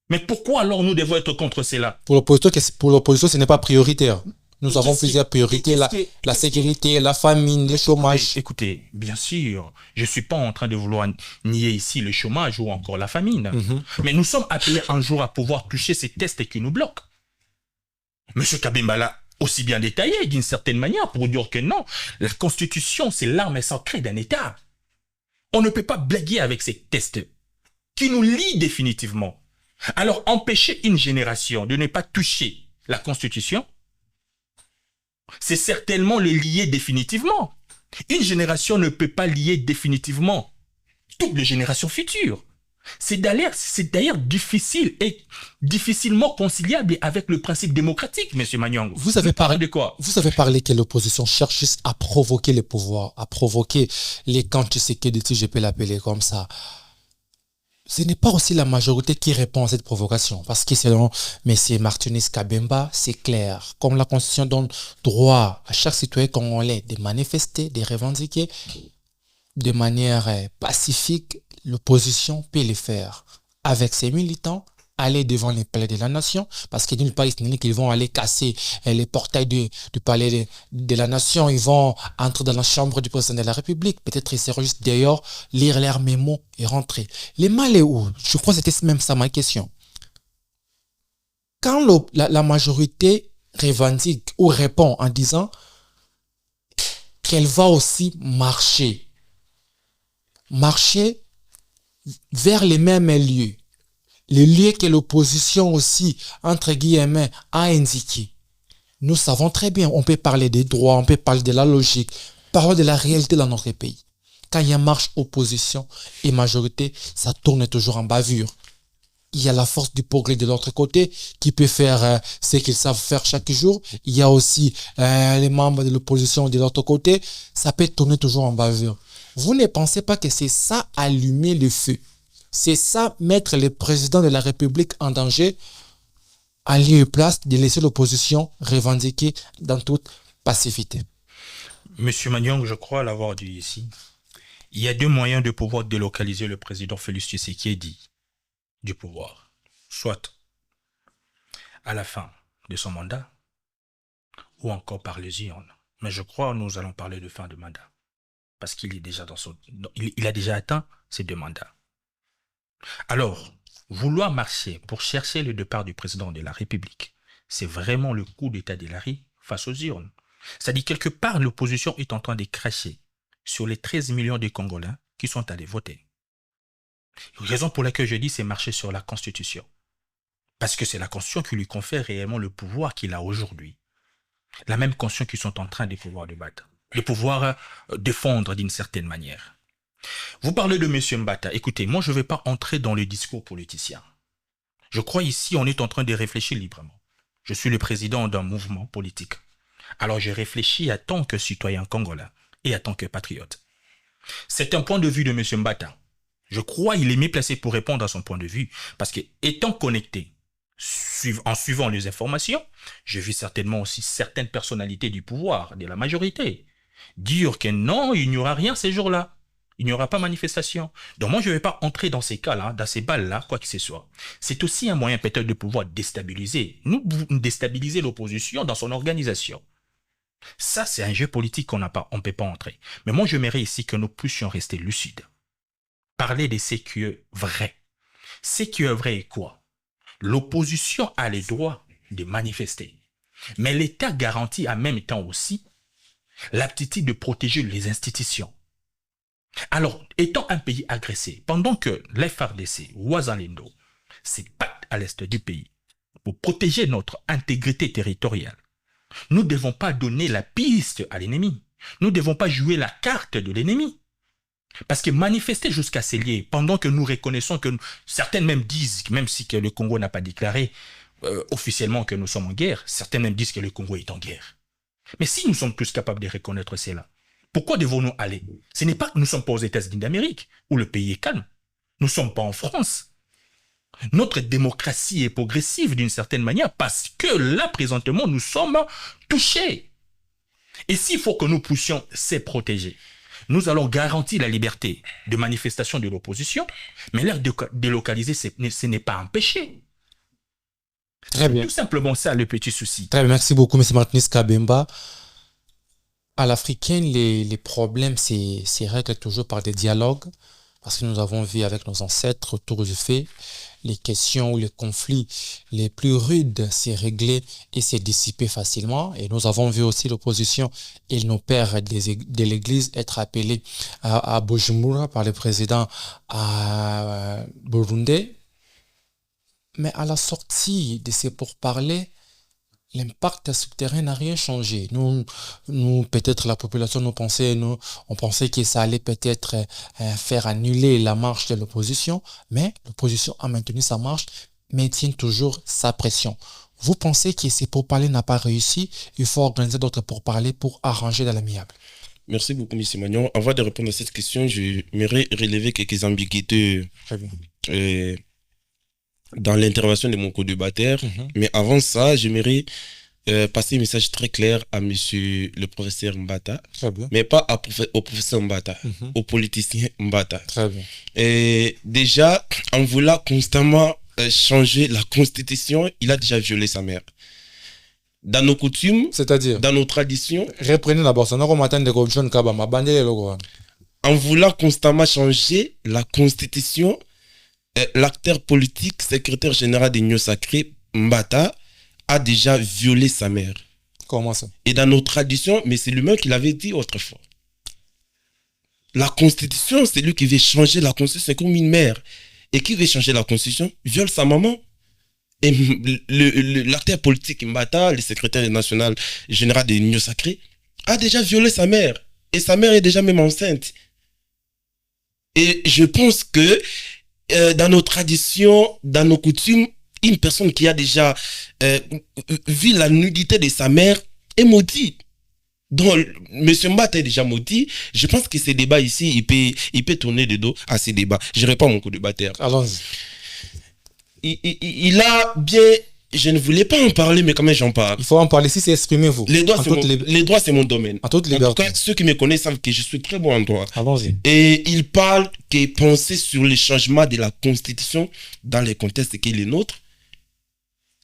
Mais pourquoi alors nous devons être contre cela? Pour l'opposition, ce n'est pas prioritaire. Nous avons plusieurs priorités, la sécurité, la famine, le chômage. Écoutez, bien sûr, je ne suis pas en train de vouloir nier ici le chômage ou encore la famine. Mais nous sommes appelés un jour à pouvoir toucher ces tests qui nous bloquent. M. Kabemba l'a aussi bien détaillé d'une certaine manière pour dire que non, la Constitution, c'est l'arme sacrée d'un État. On ne peut pas blaguer avec ces tests qui nous lient définitivement. Alors, empêcher une génération de ne pas toucher la Constitution, c'est certainement le lier définitivement. Une génération ne peut pas lier définitivement toutes les générations futures. C'est d'ailleurs difficile et difficilement conciliable avec le principe démocratique, M. Magnang. Vous avez parlé de quoi? Vous avez parlé que l'opposition cherche juste à provoquer le pouvoir, à provoquer les camps Tshisekedi, si je peux l'appeler comme ça. Ce n'est pas aussi la majorité qui répond à cette provocation. Parce que selon M. Martinez Kabemba, c'est clair. Comme la Constitution donne droit à chaque citoyen congolais de manifester, de revendiquer de manière pacifique, l'opposition peut le faire avec ses militants, aller devant les palais de la nation, parce que d'une part, ils vont aller casser les portails du palais de la nation, ils vont entrer dans la chambre du président de la République, peut-être ils seront juste d'ailleurs, lire leurs mémos et rentrer. Le mal est où? Je crois que c'était même ça ma question. Quand la majorité revendique ou répond en disant qu'elle va aussi marcher vers les mêmes lieux, les lieux que l'opposition aussi, entre guillemets, a indiqué. Nous savons très bien, on peut parler des droits, on peut parler de la logique, parler de la réalité dans notre pays. Quand il y a marche opposition et majorité, ça tourne toujours en bavure. Il y a la force du progrès de l'autre côté qui peut faire ce qu'ils savent faire chaque jour. Il y a aussi les membres de l'opposition de l'autre côté. Ça peut tourner toujours en bavure. Vous ne pensez pas que c'est ça allumer le feu? C'est ça mettre le président de la République en danger, à lieu et place de laisser l'opposition revendiquer dans toute pacificité? Monsieur Magnon, je crois l'avoir dit ici. Il y a deux moyens de pouvoir délocaliser le président Félix Tshisekedi du pouvoir, soit à la fin de son mandat, ou encore par les urnes. Mais je crois que nous allons parler de fin de mandat, parce qu'il est déjà il a déjà atteint ses 2 mandats. Alors, vouloir marcher pour chercher le départ du président de la République, c'est vraiment le coup d'état d'Hillary face aux urnes. C'est-à-dire, quelque part, l'opposition est en train de cracher sur les 13 millions de Congolais qui sont allés voter. Raison pour laquelle je dis c'est marcher sur la Constitution. Parce que c'est la Constitution qui lui confère réellement le pouvoir qu'il a aujourd'hui. La même Constitution qu'ils sont en train de pouvoir débattre, de pouvoir défendre d'une certaine manière. Vous parlez de M. Mbata. Écoutez, moi je ne vais pas entrer dans le discours politicien. Je crois ici on est en train de réfléchir librement. Je suis le président d'un mouvement politique. Alors je réfléchis en tant que citoyen congolais et en tant que patriote. C'est un point de vue de M. Mbata. Je crois qu'il est mieux placé pour répondre à son point de vue parce que étant connecté, en suivant les informations, j'ai vu certainement aussi certaines personnalités du pouvoir, de la majorité, dire que non, il n'y aura rien ces jours-là. Il n'y aura pas manifestation. Donc moi, je ne vais pas entrer dans ces cas-là, dans ces balles-là, quoi que ce soit. C'est aussi un moyen peut-être de pouvoir déstabiliser, déstabiliser l'opposition dans son organisation. Ça, c'est un jeu politique qu'on n'a pas, on ne peut pas entrer. Mais moi, j'aimerais ici que nous puissions rester lucides. Parler de ce qui est vrai. Ce qui est vrai est quoi? L'opposition a le droit de manifester. Mais l'État garantit en même temps aussi l'aptitude de protéger les institutions. Alors, étant un pays agressé, pendant que l'FRDC, Ouazalendo, se battent à l'est du pays pour protéger notre intégrité territoriale, nous ne devons pas donner la piste à l'ennemi. Nous ne devons pas jouer la carte de l'ennemi. Parce que manifester jusqu'à s'allier, pendant que nous reconnaissons que certaines même disent, même si que le Congo n'a pas déclaré officiellement que nous sommes en guerre, certaines même disent que le Congo est en guerre. Mais si nous sommes tous capables de reconnaître cela, pourquoi devons-nous aller? Ce n'est pas que nous ne sommes pas aux États-Unis d'Amérique, où le pays est calme. Nous ne sommes pas en France. Notre démocratie est progressive d'une certaine manière parce que là, présentement, nous sommes touchés. Et s'il faut que nous puissions se protéger, nous allons garantir la liberté de manifestation de l'opposition, mais l'air de délocaliser, ce n'est pas un péché. Très bien. Tout simplement ça, le petit souci. Très bien, merci beaucoup, M. Martinez Kabemba. À l'africaine, les problèmes se règlent toujours par des dialogues, parce que nous avons vu avec nos ancêtres autour du fait, les questions ou les conflits les plus rudes s'est réglé et s'est dissipé facilement. Et nous avons vu aussi l'opposition et nos pères de l'Église être appelés à Bujumbura par le président burundais. Mais à la sortie de ces pourparlers, l'impact souterrain n'a rien changé. Nous peut-être la population, on pensait que ça allait peut-être faire annuler la marche de l'opposition, mais l'opposition a maintenu sa marche, maintient toujours sa pression. Vous pensez que ces pourparlers n'ont pas réussi? Il faut organiser d'autres pourparlers pour arranger dans l'amiable. Merci beaucoup, M. Magnon. Avant de répondre à cette question, j'aimerais relever quelques ambiguïtés dans l'intervention de mon co-débatteur. Mais avant ça, j'aimerais passer un message très clair à monsieur le professeur Mbata, mais pas au professeur Mbata, au politicien Mbata. Très bien. Et déjà, en voulant constamment changer la constitution, il a déjà violé sa mère. Dans nos coutumes, c'est-à-dire, dans nos traditions, reprenez d'abord son matin de John Kabama, en voulant constamment changer la constitution, l'acteur politique, secrétaire général des Unions Sacrées, Mbata, a déjà violé sa mère. Comment ça? Et dans nos traditions, mais c'est lui-même qui l'avait dit autrefois. La constitution, c'est lui qui veut changer la constitution, c'est comme une mère. Et qui veut changer la constitution, viole sa maman. Et l'acteur politique Mbata, le secrétaire national général des Unions Sacrées, a déjà violé sa mère. Et sa mère est déjà même enceinte. Et je pense que dans nos traditions, dans nos coutumes, une personne qui a déjà vu la nudité de sa mère est maudite. Donc, M. Mbata est déjà maudit. Je pense que ces débats ici, il peut tourner de dos à ces débats. Je réponds à mon co-débatteur. Allons-y. Il a bien Je ne voulais pas en parler, mais quand même, j'en parle. Il faut en parler si c'est exprimez-vous. Les droits, c'est mon domaine. En toute En liberté. tout cas, ceux qui me connaissent savent que je suis très bon en droit. Allons-y. Et il parle que penser sur le changement de la Constitution dans les contextes qui est le nôtre,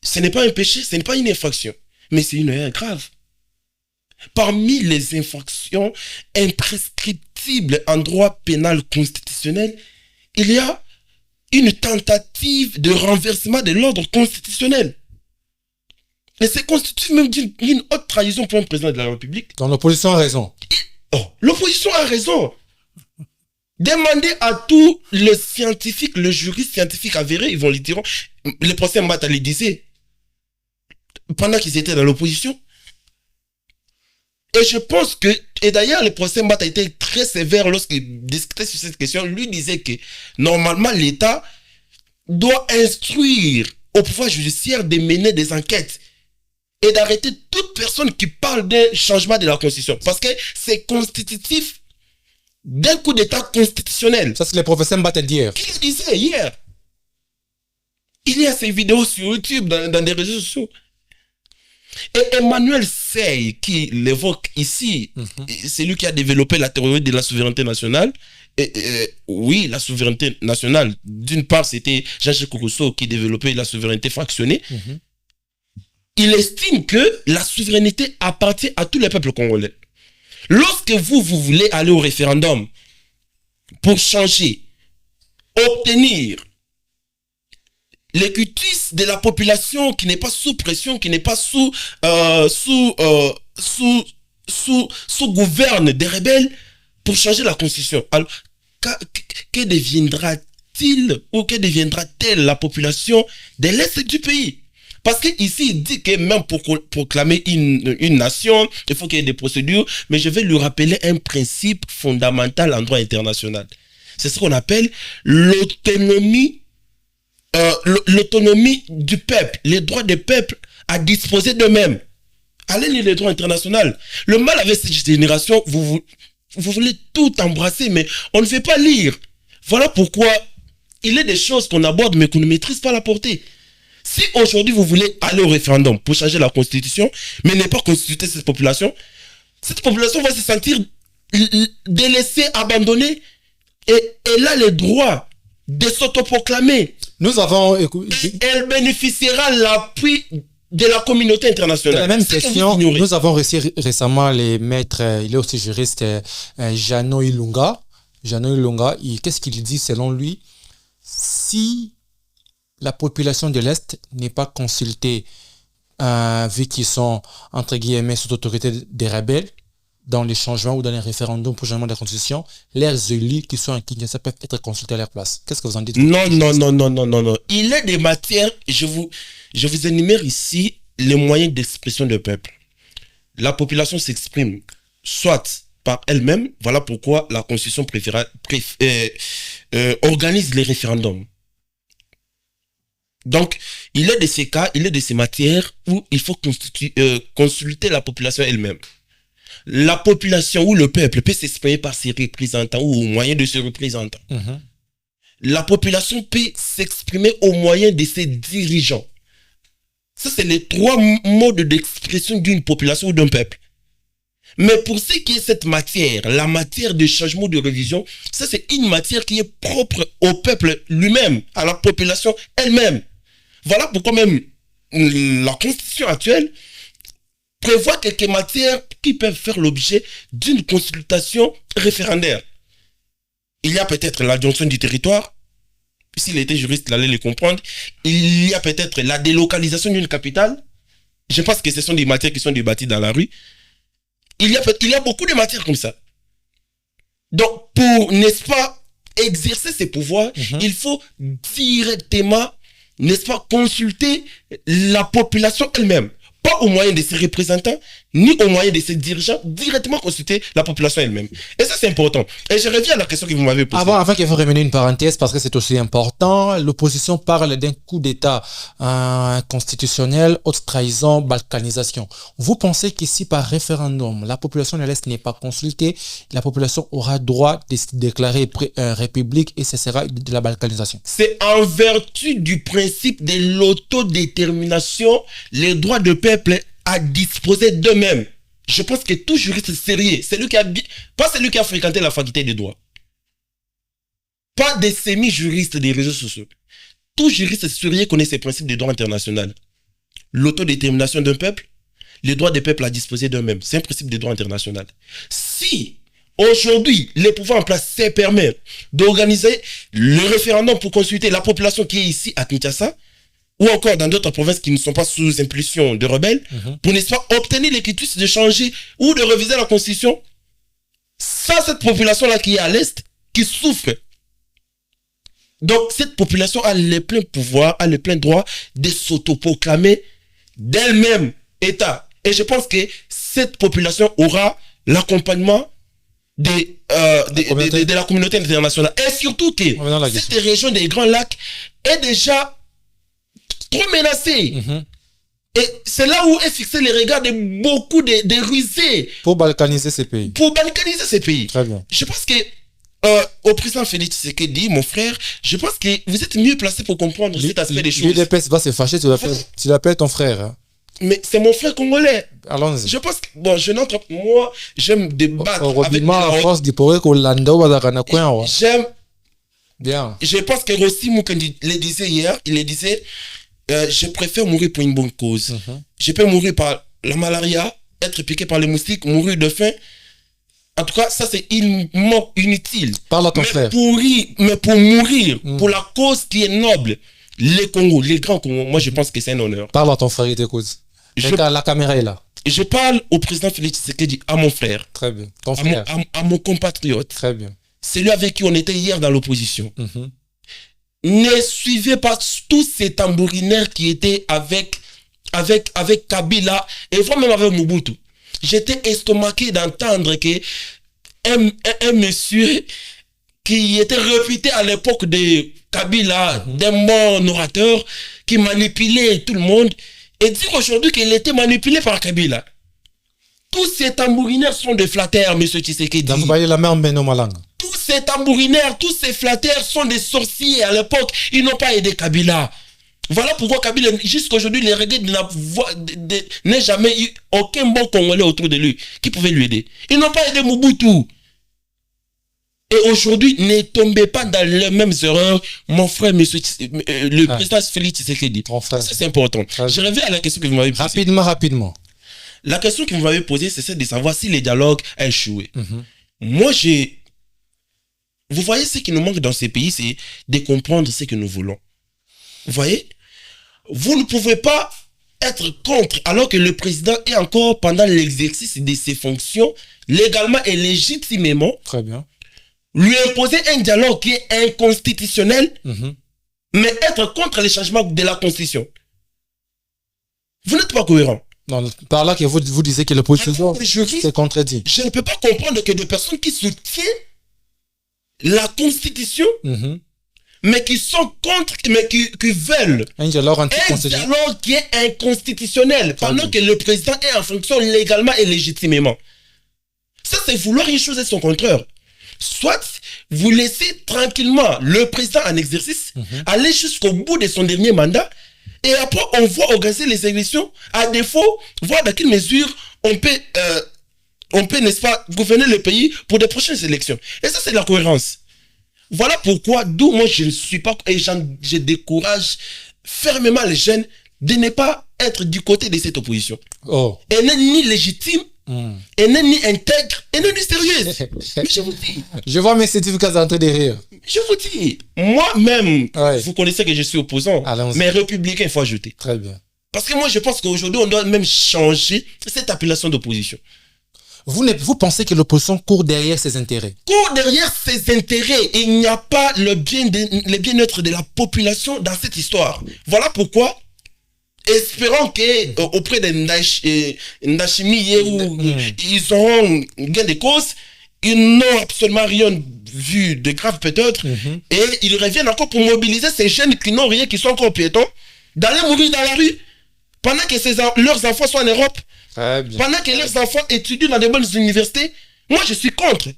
ce n'est pas un péché, ce n'est pas une infraction, mais c'est une erreur grave. Parmi les infractions imprescriptibles en droit pénal constitutionnel, il y a une tentative de renversement de l'ordre constitutionnel. Et c'est constitue même d'une haute trahison pour un président de la République. Donc l'opposition a raison. Oh, l'opposition a raison. Demandez à tous les scientifiques, les juristes scientifiques avérés, ils vont les dire. Le procès Mbata les disait pendant qu'ils étaient dans l'opposition. Et je pense que, et d'ailleurs, le procès Mbata était très sévère lorsqu'il discutait sur cette question. Lui disait que normalement l'État doit instruire au pouvoir judiciaire de mener des enquêtes et d'arrêter toute personne qui parle d'un changement de la Constitution. Parce que c'est constitutif d'un coup d'État constitutionnel. Ça, c'est le professeur Mbata d'hier. Qui le disait hier? Il y a ces vidéos sur YouTube, dans des réseaux sociaux. Et Emmanuel Sey, qui l'évoque ici, c'est lui qui a développé la théorie de la souveraineté nationale. Oui, la souveraineté nationale, d'une part, c'était Jean-Jacques Rousseau qui développait la souveraineté fractionnée. Il estime que la souveraineté appartient à tous les peuples congolais. Lorsque vous voulez aller au référendum pour changer, obtenir les cutis de la population qui n'est pas sous pression, qui n'est pas sous gouverne des rebelles pour changer la constitution. Alors, que deviendra-t-il ou que deviendra-t-elle la population de l'Est du pays? Parce qu'ici, il dit que même pour proclamer une nation, il faut qu'il y ait des procédures, mais je vais lui rappeler un principe fondamental en droit international. C'est ce qu'on appelle l'autonomie du peuple, les droits des peuples à disposer d'eux-mêmes. Allez lire le droit international. Le mal avec cette génération, vous voulez tout embrasser, mais on ne fait pas lire. Voilà pourquoi il y a des choses qu'on aborde, mais qu'on ne maîtrise pas la portée. Si aujourd'hui vous voulez aller au référendum pour changer la constitution, mais ne pas constituer cette population va se sentir délaissée, abandonnée, et elle a le droit de s'autoproclamer. Nous avons... Elle bénéficiera de l'appui de la communauté internationale. La même question, nous avons reçu récemment les maîtres, il est aussi juriste, Jeannot Ilunga. Qu'est-ce qu'il dit selon lui? Si la population de l'Est n'est pas consultée, vu qu'ils sont, entre guillemets, sous autorité des rebelles, dans les changements ou dans les référendums pour le changement de la Constitution, leurs élus qui sont en Kinshasa peuvent être consultés à leur place. Qu'est-ce que vous en dites? Non. Il y a des matières, je vous énumère ici les moyens d'expression du peuple. La population s'exprime soit par elle-même, voilà pourquoi la Constitution organise les référendums. Donc, il y a de ces cas, il y a de ces matières où il faut consulter la population elle-même. La population ou le peuple peut s'exprimer par ses représentants ou au moyen de ses représentants. La population peut s'exprimer au moyen de ses dirigeants. Ça, c'est les trois modes d'expression d'une population ou d'un peuple. Mais pour ce qui est cette matière, la matière de changement de révision, ça c'est une matière qui est propre au peuple lui-même, à la population elle-même. Voilà pourquoi même la constitution actuelle prévoit quelques matières qui peuvent faire l'objet d'une consultation référendaire. Il y a peut-être l'adjonction du territoire. S'il était juriste, il allait le comprendre. Il y a peut-être la délocalisation d'une capitale. Je pense que ce sont des matières qui sont débattues dans la rue. Il y a beaucoup de matières comme ça. Donc, pour, n'est-ce pas, exercer ces pouvoirs, il faut directement, n'est-ce pas, consulter la population elle-même. pas au moyen de ses représentants, ni au moyen de ses dirigeants, directement consulter la population elle-même. Et ça, c'est important. Et je reviens à la question que vous m'avez posée. Avant qu'il faut revenir une parenthèse, parce que c'est aussi important, l'opposition parle d'un coup d'État constitutionnel, haute trahison, balkanisation. Vous pensez qu'ici, par référendum, la population de l'Est n'est pas consultée, la population aura droit de se déclarer république et ce sera de la balkanisation? C'est en vertu du principe de l'autodétermination, les droits de peuple à disposer d'eux-mêmes. Je pense que tout juriste sérieux, pas celui qui a fréquenté la faculté des droits, pas des semi-juristes des réseaux sociaux. Tout juriste sérieux connaît ces principes de droit international. L'autodétermination d'un peuple, les droits des peuples à disposer d'eux-mêmes. C'est un principe de droit international. Si aujourd'hui, les pouvoirs en place se permettent d'organiser le référendum pour consulter la population qui est ici à Kinshasa, ou encore dans d'autres provinces qui ne sont pas sous impulsion de rebelles, pour n'est-ce pas obtenir les quitus de changer ou de réviser la constitution, sans cette population-là qui est à l'Est, qui souffre. Donc cette population a le plein pouvoir, a le plein droit de s'autoproclamer d'elle-même État. Et je pense que cette population aura l'accompagnement de la communauté internationale. Et surtout que cette région des Grands Lacs est déjà trop menacée. Et c'est là où est fixé les regards de beaucoup de rusés. Pour balkaniser ces pays. Très bien. Je pense que au président Félix Tshisekedi, mon frère, je pense que vous êtes mieux placé pour comprendre cet aspect des choses. L'UDPS va se fâcher, tu l'appelles ton frère. Hein. Mais c'est mon frère congolais. Allons-y. Je pense que, bon, moi, j'aime débattre avec j'aime. Bien. Je pense que Rossi Mukendi le disait hier, il le disait, je préfère mourir pour une bonne cause. Je peux mourir par la malaria, être piqué par les moustiques, mourir de faim. En tout cas, ça c'est une mort inutile. Parle à ton frère. Mais pour mourir, pour la cause qui est noble, les Congos, les grands Congos, moi je pense que c'est un honneur. Parle à ton frère, il t'écoute. La caméra est là. Je parle au président Félix Tshisekedi, à mon frère. Très bien. Ton frère. À mon compatriote. Très bien. Celui avec qui on était hier dans l'opposition. Ne suivez pas tous ces tambourinaires qui étaient avec Kabila et voire même avec Mobutu. J'étais estomaqué d'entendre que un monsieur qui était réputé à l'époque de Kabila, d'un bon orateur, qui manipulait tout le monde, et dire aujourd'hui qu'il était manipulé par Kabila. Tous ces tambourinaires sont des flatteurs, monsieur Tshisekedi. Vous voyez la mère Mbeno Malanga. Tous ces tambourinaires, tous ces flatteurs sont des sorciers à l'époque. Ils n'ont pas aidé Kabila. Voilà pourquoi Kabila, jusqu'à aujourd'hui, les regrets n'a jamais eu aucun bon Congolais autour de lui qui pouvait lui aider. Ils n'ont pas aidé Mobutu. Et aujourd'hui, ne tombez pas dans les mêmes erreurs, mon frère, monsieur, le président Félix Tshisekedi. Ça, c'est important. Je reviens à la question que vous m'avez posée. Rapidement. La question que vous m'avez posée, c'est celle de savoir si les dialogues a échoué. Moi, vous voyez, ce qui nous manque dans ces pays, c'est de comprendre ce que nous voulons. Vous voyez? Vous ne pouvez pas être contre alors que le président est encore pendant l'exercice de ses fonctions, légalement et légitimement. Très bien. Lui imposer un dialogue qui est inconstitutionnel, mais être contre les changements de la Constitution. Vous n'êtes pas cohérent. Non, par là que vous disiez que l'opposition s'est contredit. Je ne peux pas comprendre que des personnes qui soutiennent la Constitution, mais qui sont contre, mais qui veulent un dialogue anticonstitutionnel. Un dialogue qui est inconstitutionnel, pendant que le président est en fonction légalement et légitimement. Ça, c'est vouloir une chose et son contraire. Soit vous laissez tranquillement le président en exercice aller jusqu'au bout de son dernier mandat, et après on voit organiser les élections, à défaut, voir dans quelle mesure on peut, n'est-ce pas, gouverner le pays pour des prochaines élections. Et ça, c'est la cohérence. Voilà pourquoi, d'où moi je ne suis pas, et je décourage fermement les jeunes de ne pas être du côté de cette opposition. Elle n'est ni légitime, elle n'est ni intègre, elle n'est ni sérieuse. Mais je vous dis. Je vois mes certificats en train de rire. Je vous dis, moi-même, vous connaissez que je suis opposant, mais républicain, il faut ajouter. Très bien. Parce que moi, je pense qu'aujourd'hui, on doit même changer cette appellation d'opposition. Vous pensez que l'opposition court derrière ses intérêts? Court derrière ses intérêts. Il n'y a pas le bien-être de la population dans cette histoire. Voilà pourquoi espérant que auprès des Ndachimi où ils auront gain de cause, ils n'ont absolument rien vu de grave peut-être, et ils reviennent encore pour mobiliser ces jeunes qui n'ont rien, qui sont encore piétons, d'aller mourir dans la rue, pendant que leurs enfants sont en Europe, pendant que leurs enfants étudient dans des bonnes universités. Moi je suis contre.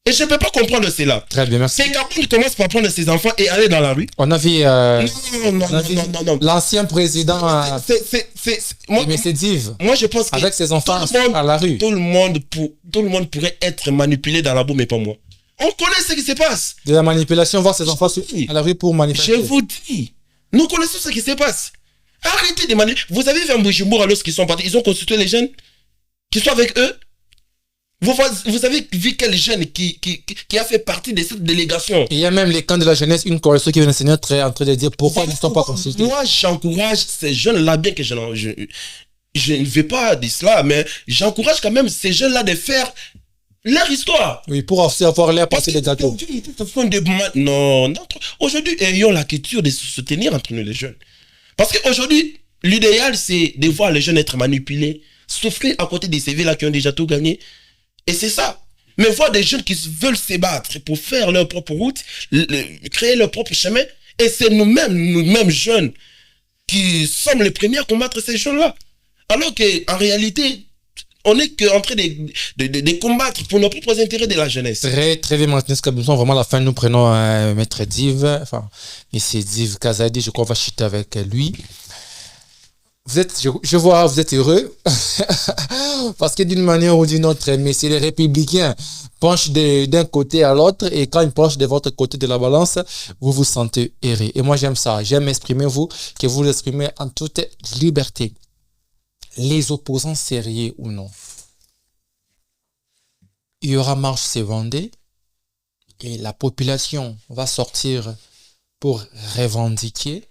Et je ne peux pas comprendre cela. Très bien, merci. C'est quand il commence par prendre ses enfants et aller dans la rue. On a vu non. l'ancien président Div. Moi, je pense avec ses enfants à la rue. Tout le monde pourrait être manipulé dans la boue, mais pas moi. On connaît ce qui se passe. De la manipulation, voir ses enfants à la rue pour manifester. Je vous dis, nous connaissons ce qui se passe. Arrêtez de manipuler. Vous avez vu en Bujumbura lorsqu'ils sont partis, ils ont consulté les jeunes qui sont avec eux. Vous avez vu quel jeune qui a fait partie de cette délégation. Il y a même les camps de la jeunesse, une coalition qui vient d'enseigner très en train de dire pourquoi ils ne sont pas consultés. Moi, j'encourage ces jeunes-là, bien que je ne vais pas dire cela, mais j'encourage quand même ces jeunes-là de faire leur histoire. Oui, pour aussi avoir l'air passé des dates. Non. Aujourd'hui, ayons la culture de se soutenir entre nous les jeunes. Parce qu'aujourd'hui, l'idéal, c'est de voir les jeunes être manipulés, souffrir à côté des CV là qui ont déjà tout gagné. Et c'est ça. Mais voir des jeunes qui veulent se battre pour faire leur propre route, créer leur propre chemin, et c'est nous-mêmes jeunes, qui sommes les premiers à combattre ces jeunes-là. Alors qu'en réalité, on n'est qu'en train de combattre pour nos propres intérêts de la jeunesse. Très bien, Martinez Kabouson. Vraiment, à la fin, nous prenons Maître Div, enfin, Monsieur Div Kazadi, je crois qu'on va chuter avec lui. Je vois, vous êtes heureux parce que d'une manière ou d'une autre, messieurs les républicains penchent d'un côté à l'autre et quand ils penchent de votre côté de la balance, vous vous sentez erré. Et moi, j'aime ça. J'aime exprimer que vous l'exprimez en toute liberté. Les opposants sérieux ou non. Il y aura marche ce vendredi et la population va sortir pour revendiquer.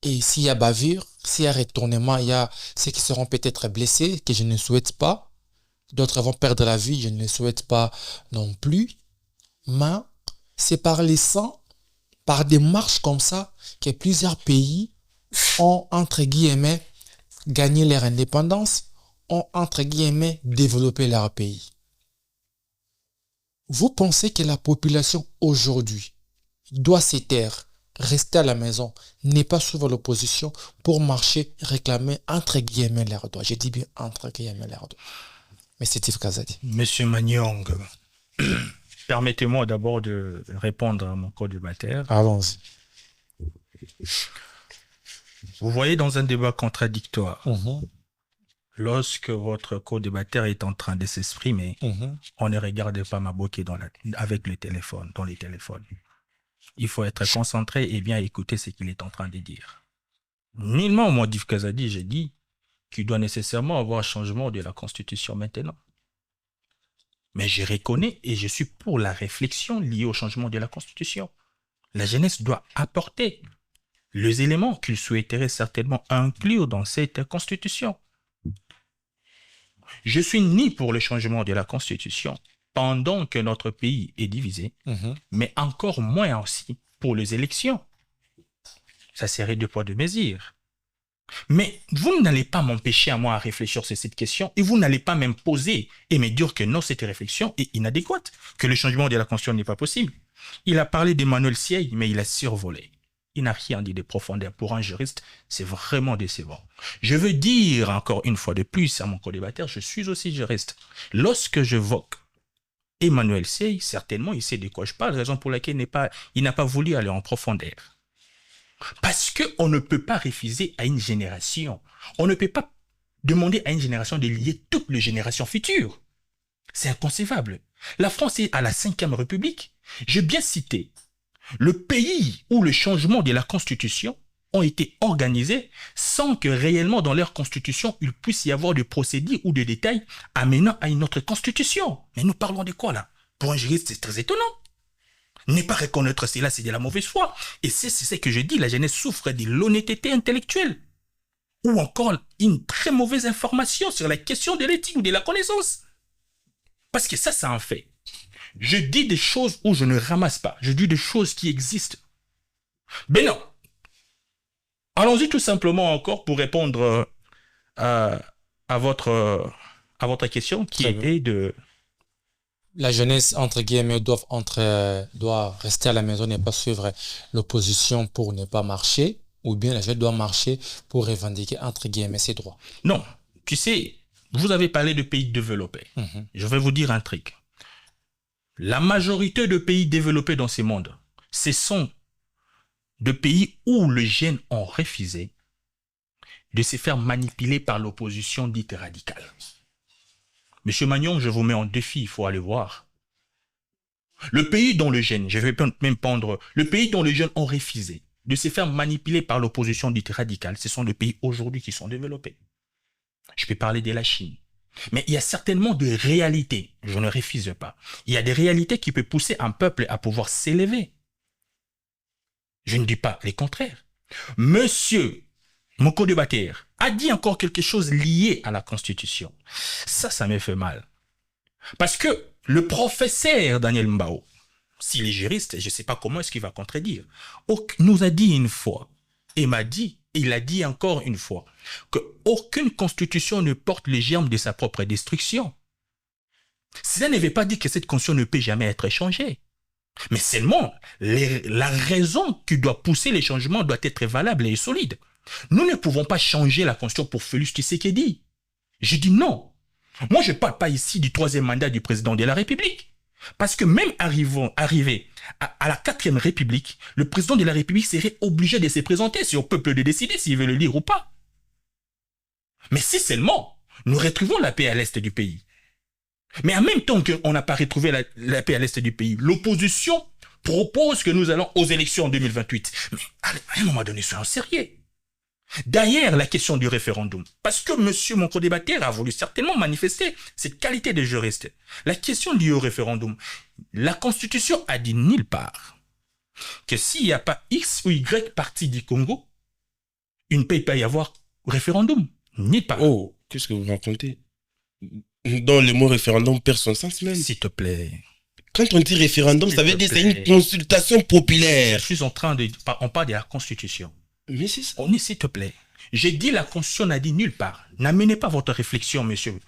Et s'il y a bavure, s'il y a retournement, il y a ceux qui seront peut-être blessés, que je ne souhaite pas. D'autres vont perdre la vie, je ne le souhaite pas non plus. Mais c'est par les sangs, par des marches comme ça, que plusieurs pays ont, entre guillemets, gagné leur indépendance, ont, entre guillemets, développé leur pays. Vous pensez que la population aujourd'hui doit se taire, rester à la maison, n'est pas suivre l'opposition pour marcher, réclamer entre guillemets leurs droits. Je dis bien entre guillemets leurs droits. Mais c'est Div Kazadi. Monsieur Magnong, permettez-moi d'abord de répondre à mon co-débatteur. Allons-y. Vous voyez dans un débat contradictoire, lorsque votre co-débatteur est en train de s'exprimer, on ne regarde pas Maboké avec le téléphone, dans les téléphones. Il faut être concentré et bien écouter ce qu'il est en train de dire. Nullement, moi, Div Kazadi, j'ai dit qu'il doit nécessairement avoir un changement de la Constitution maintenant. Mais je reconnais et je suis pour la réflexion liée au changement de la Constitution. La jeunesse doit apporter les éléments qu'il souhaiterait certainement inclure dans cette Constitution. Je suis ni pour le changement de la Constitution, pendant que notre pays est divisé, mais encore moins aussi pour les élections. Ça serait deux poids, deux mesures. Mais vous n'allez pas m'empêcher à moi à réfléchir sur cette question et vous n'allez pas m'imposer et me dire que non, cette réflexion est inadéquate, que le changement de la Constitution n'est pas possible. Il a parlé d'Emmanuel Siey, mais il a survolé. Il n'a rien dit de profondeur. Pour un juriste, c'est vraiment décevant. Je veux dire encore une fois de plus à mon co-débatteur, je suis aussi juriste. Lorsque j'évoque Emmanuel Siey, certainement, il sait de quoi je parle, raison pour laquelle il n'a pas voulu aller en profondeur. Parce qu'on ne peut pas refuser à une génération. On ne peut pas demander à une génération de lier toutes les générations futures. C'est inconcevable. La France est à la 5e République. J'ai bien cité le pays où le changement de la Constitution ont été organisés sans que réellement dans leur constitution, il puisse y avoir de procédés ou de détails amenant à une autre constitution. Mais nous parlons de quoi là? Pour un juriste, c'est très étonnant. Ne pas reconnaître cela, c'est de la mauvaise foi. Et c'est ce que je dis, la jeunesse souffre de l'honnêteté intellectuelle. Ou encore une très mauvaise information sur la question de l'éthique ou de la connaissance. Parce que ça en fait. Je dis des choses où je ne ramasse pas. Je dis des choses qui existent. Ben non. Allons-y tout simplement encore pour répondre à votre question qui était de... La jeunesse, entre guillemets, doit rester à la maison, ne pas suivre l'opposition pour ne pas marcher, ou bien la jeunesse doit marcher pour revendiquer, entre guillemets, ses droits. Non, tu sais, vous avez parlé de pays développés. Je vais vous dire un truc. La majorité de pays développés dans ce monde, ce sont de pays où les jeunes ont refusé de se faire manipuler par l'opposition dite radicale. Monsieur Magnon, je vous mets en défi, il faut aller voir. Le pays dont les jeunes, je vais même prendre, le pays dont les jeunes ont refusé de se faire manipuler par l'opposition dite radicale, ce sont les pays aujourd'hui qui sont développés. Je peux parler de la Chine. Mais il y a certainement des réalités, je ne refuse pas. Il y a des réalités qui peuvent pousser un peuple à pouvoir s'élever. Je ne dis pas le contraire. Monsieur mon co-débatteur a dit encore quelque chose lié à la Constitution. Ça me fait mal. Parce que le professeur Daniel Mbao, s'il est juriste, je ne sais pas comment est-ce qu'il va contredire, nous a dit une fois, et il a dit encore une fois, qu'aucune constitution ne porte les germes de sa propre destruction. Cela ne veut pas dire que cette constitution ne peut jamais être changée. Mais seulement, la raison qui doit pousser les changements doit être valable et solide. Nous ne pouvons pas changer la constitution pour Félix Tshisekedi. Je dis non. Moi, je ne parle pas ici du 3e mandat du président de la République. Parce que même arrivé à la 4e République, le président de la République serait obligé de se présenter si au peuple de décider s'il veut le lire ou pas. Mais si seulement nous retrouvons la paix à l'est du pays, mais en même temps qu'on n'a pas retrouvé la paix à l'est du pays, l'opposition propose que nous allons aux élections en 2028. Mais à un moment donné, soyons sérieux. D'ailleurs, la question du référendum, parce que monsieur mon co-débatteur a voulu certainement manifester cette qualité de juriste. La question liée au référendum, la Constitution a dit nulle part que s'il n'y a pas X ou Y parti du Congo, il ne peut pas y avoir référendum. Nulle part. Oh, qu'est-ce que vous racontez? Dans le mot référendum, perd son sens même. S'il te plaît. Quand on dit référendum, ça veut dire que c'est une consultation populaire. Je suis en train de... On parle de la Constitution. Mais c'est ça. S'il te plaît. J'ai dit la Constitution n'a dit nulle part. N'amenez pas votre réflexion, monsieur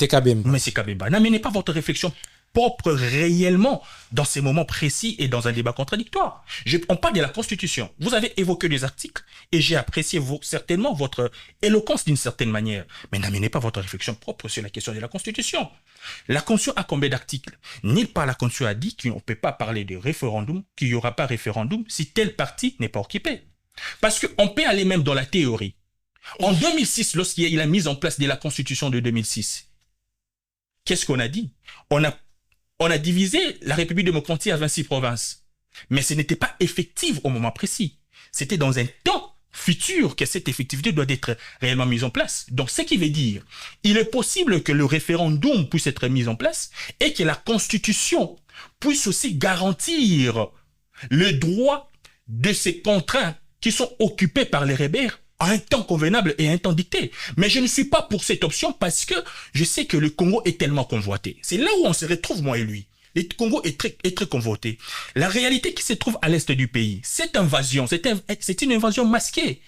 Kabemba. N'amenez pas votre réflexion propre réellement dans ces moments précis et dans un débat contradictoire. On parle de la Constitution. Vous avez évoqué des articles et j'ai apprécié certainement votre éloquence d'une certaine manière. Mais n'amenez pas votre réflexion propre sur la question de la Constitution. La Constitution a combien d'articles? Nulle part la Constitution a dit qu'on ne peut pas parler de référendum, qu'il n'y aura pas référendum si tel parti n'est pas occupé. Parce qu'on peut aller même dans la théorie. En 2006, lorsqu'il y a eu la mise en place de la Constitution de 2006, qu'est-ce qu'on a dit? On a divisé la République démocratique à 26 provinces. Mais ce n'était pas effectif au moment précis. C'était dans un temps futur que cette effectivité doit être réellement mise en place. Donc, ce qui veut dire, il est possible que le référendum puisse être mis en place et que la Constitution puisse aussi garantir le droit de ces contraints qui sont occupés par les rebelles à un temps convenable et à un temps dicté. Mais je ne suis pas pour cette option parce que je sais que le Congo est tellement convoité. C'est là où on se retrouve, moi et lui. Le Congo est très convoité. La réalité qui se trouve à l'est du pays, cette invasion, c'est une invasion masquée.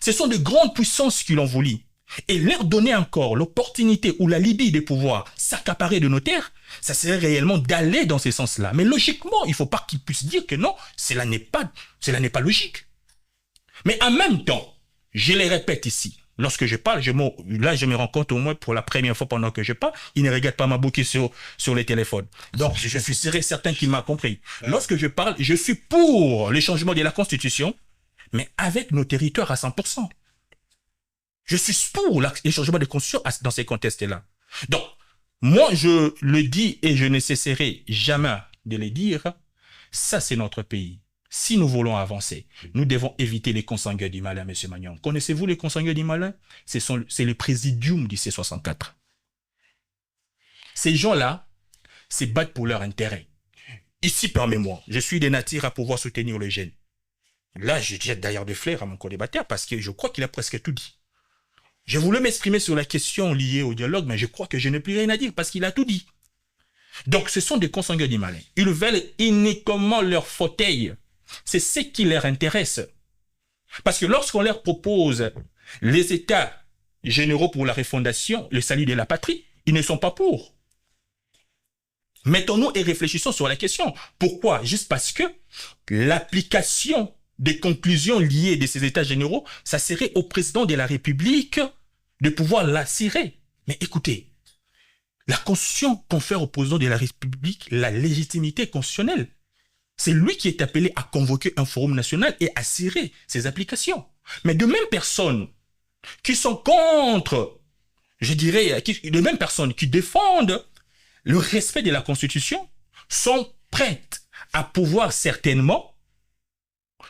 Ce sont de grandes puissances qui l'ont voulu. Et leur donner encore l'opportunité ou la Libye de pouvoir s'accaparer de nos terres, ça serait réellement d'aller dans ce sens-là. Mais logiquement, il ne faut pas qu'ils puissent dire que non, cela n'est pas logique. Mais en même temps, je les répète ici, lorsque je parle, je me rends compte au moins pour la première fois pendant que je parle, il ne regarde pas ma bouquille sur les téléphones. Donc, je suis certain qu'il m'a compris. Lorsque je parle, je suis pour le changement de la Constitution, mais avec nos territoires à 100%. Je suis pour le changement de Constitution dans ces contextes-là. Donc, moi, je le dis et je ne cesserai jamais de le dire, ça c'est notre pays. Si nous voulons avancer, nous devons éviter les consanguins du malin, M. Magnon. Connaissez-vous les consanguins du malin? C'est le présidium du C64. Ces gens-là se battent pour leur intérêt. Ici, permets-moi, je suis de nature à pouvoir soutenir les jeunes. Là, je jette d'ailleurs des fleurs à mon co-débatteur parce que je crois qu'il a presque tout dit. Je voulais m'exprimer sur la question liée au dialogue, mais je crois que je n'ai plus rien à dire parce qu'il a tout dit. Donc, ce sont des consanguins du malin. Ils veulent uniquement leur fauteuil. C'est ce qui leur intéresse. Parce que lorsqu'on leur propose les états généraux pour la refondation, le salut de la patrie, ils ne sont pas pour. Mettons-nous et réfléchissons sur la question. Pourquoi? Juste parce que l'application des conclusions liées de ces états généraux, ça serait au président de la République de pouvoir l'assurer. Mais écoutez, la Constitution confère au président de la République la légitimité constitutionnelle. C'est lui qui est appelé à convoquer un forum national et assurer ses applications. Mais de mêmes personnes qui sont contre, je dirais, de mêmes personnes qui défendent le respect de la Constitution sont prêtes à pouvoir certainement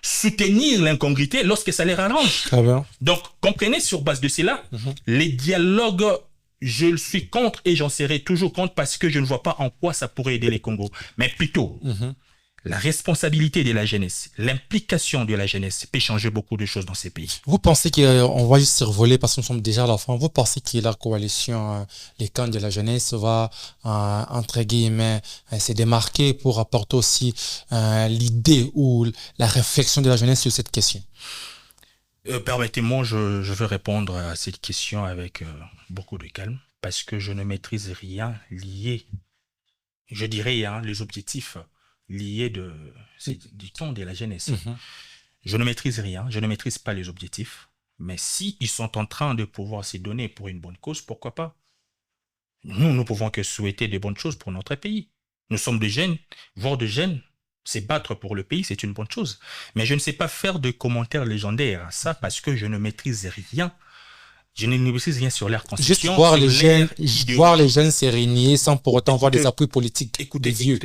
soutenir l'incongruité lorsque ça les arrange. Très bien. Donc, comprenez sur base de cela, les dialogues, je suis contre et j'en serai toujours contre parce que je ne vois pas en quoi ça pourrait aider les Congos. Mais plutôt, la responsabilité de la jeunesse, l'implication de la jeunesse peut changer beaucoup de choses dans ces pays. Vous pensez qu'on va juste survoler parce que nous sommes déjà à la fin. Vous pensez que la coalition, les camps de la jeunesse va, entre guillemets, se démarquer pour apporter aussi l'idée ou la réflexion de la jeunesse sur cette question? Permettez-moi, je veux répondre à cette question avec beaucoup de calme parce que je ne maîtrise rien lié, je dirais, les objectifs liés du temps de la jeunesse. Je ne maîtrise rien, je ne maîtrise pas les objectifs, mais si ils sont en train de pouvoir se donner pour une bonne cause, pourquoi pas? Nous ne pouvons que souhaiter de bonnes choses pour notre pays. Nous sommes des jeunes, voire des jeunes. C'est battre pour le pays, c'est une bonne chose. Mais je ne sais pas faire de commentaires légendaires à ça parce que je ne maîtrise rien. Je ne maîtrise rien sur leur constitution. Juste voir les jeunes se réunir sans pour autant voir des appuis politiques des vieux.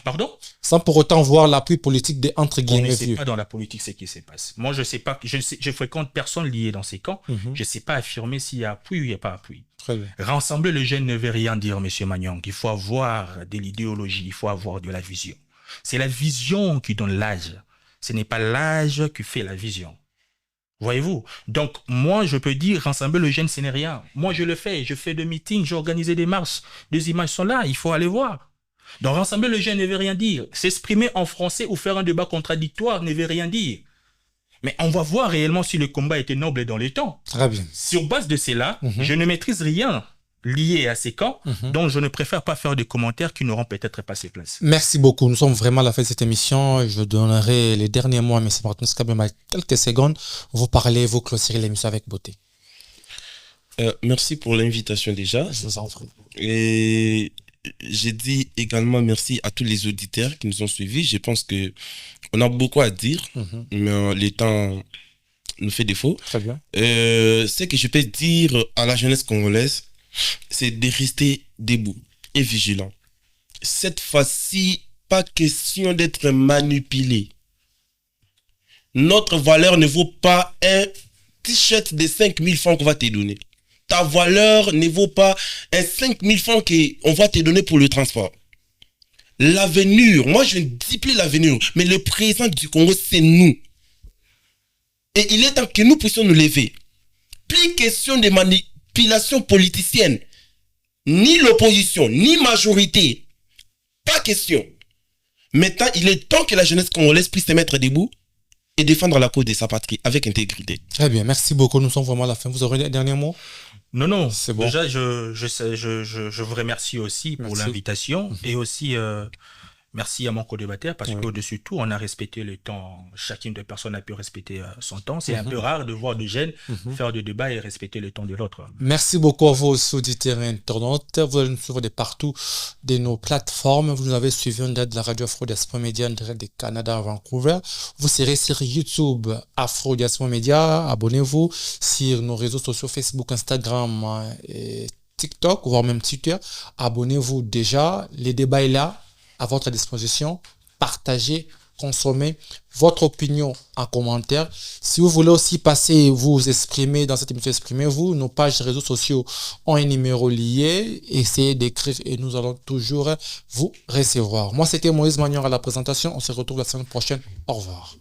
Pardon? Sans pour autant voir l'appui politique des entre guillemets vieux. On ne sait pas dans la politique ce qui se passe. Moi, je sais pas, je fréquente personne lié dans ces camps. Je ne sais pas affirmer s'il y a appui ou il n'y a pas appui. Très bien. Rassembler les jeunes ne veut rien dire, monsieur Magnon. Il faut avoir de l'idéologie, il faut avoir de la vision. C'est la vision qui donne l'âge. Ce n'est pas l'âge qui fait la vision. Voyez-vous? Donc, moi, je peux dire, rassembler le jeune, ce n'est rien. Moi, je le fais. Je fais des meetings, j'ai organisé des marches. Des images sont là, il faut aller voir. Donc, rassembler le jeune ne veut rien dire. S'exprimer en français ou faire un débat contradictoire ne veut rien dire. Mais on va voir réellement si le combat était noble dans les temps. Très bien. Sur base de cela, je ne maîtrise rien lié à ces camps, donc je ne préfère pas faire des commentaires qui n'auront peut-être pas ses places. Merci beaucoup. Nous sommes vraiment à la fin de cette émission. Je donnerai les derniers mots à M. Martin Skabema quelques secondes. Vous parlez, vous clôturez l'émission avec beauté. Merci pour l'invitation déjà. Je vous en prie. Et j'ai dit également merci à tous les auditeurs qui nous ont suivis. Je pense que on a beaucoup à dire, mais le temps nous fait défaut. Très bien. Ce que je peux dire à la jeunesse congolaise, c'est de rester debout et vigilant. Cette fois-ci, pas question d'être manipulé. Notre valeur ne vaut pas un t-shirt de 5000 francs qu'on va te donner. Ta valeur ne vaut pas un 5000 francs qu'on va te donner pour le transport. L'avenir, moi je ne dis plus l'avenir, mais le présent du Congo, c'est nous. Et il est temps que nous puissions nous lever. Plus question de manipulation politicienne, ni l'opposition, ni majorité. Pas question. Maintenant, il est temps que la jeunesse congolaise puisse se mettre debout et défendre la cause de sa patrie avec intégrité. Très bien, merci beaucoup. Nous sommes vraiment à la fin. Vous aurez un dernier mot? Non, c'est bon. Déjà, je vous remercie aussi pour l'invitation et aussi merci à mon co-débatteur parce qu'au-dessus de tout, on a respecté le temps. Chacune des personnes a pu respecter son temps. C'est un peu rare de voir des jeunes faire des débats et respecter le temps de l'autre. Merci beaucoup à vos auditeurs et internautes. Vous allez nous suivre de partout de nos plateformes. Vous nous avez suivi en direct de la radio Afro Diaspora Média en direct de Canada à Vancouver. Vous serez sur YouTube Afro Diaspora Média. Abonnez-vous sur nos réseaux sociaux Facebook, Instagram et TikTok, voire même Twitter. Abonnez-vous déjà. Le débat est là, à votre disposition. Partagez, consommez votre opinion en commentaire. Si vous voulez aussi passer, vous exprimer dans cette émission, exprimez-vous. Nos pages réseaux sociaux ont un numéro lié. Essayez d'écrire et nous allons toujours vous recevoir. Moi, c'était Moïse Magnon à la présentation. On se retrouve la semaine prochaine. Au revoir.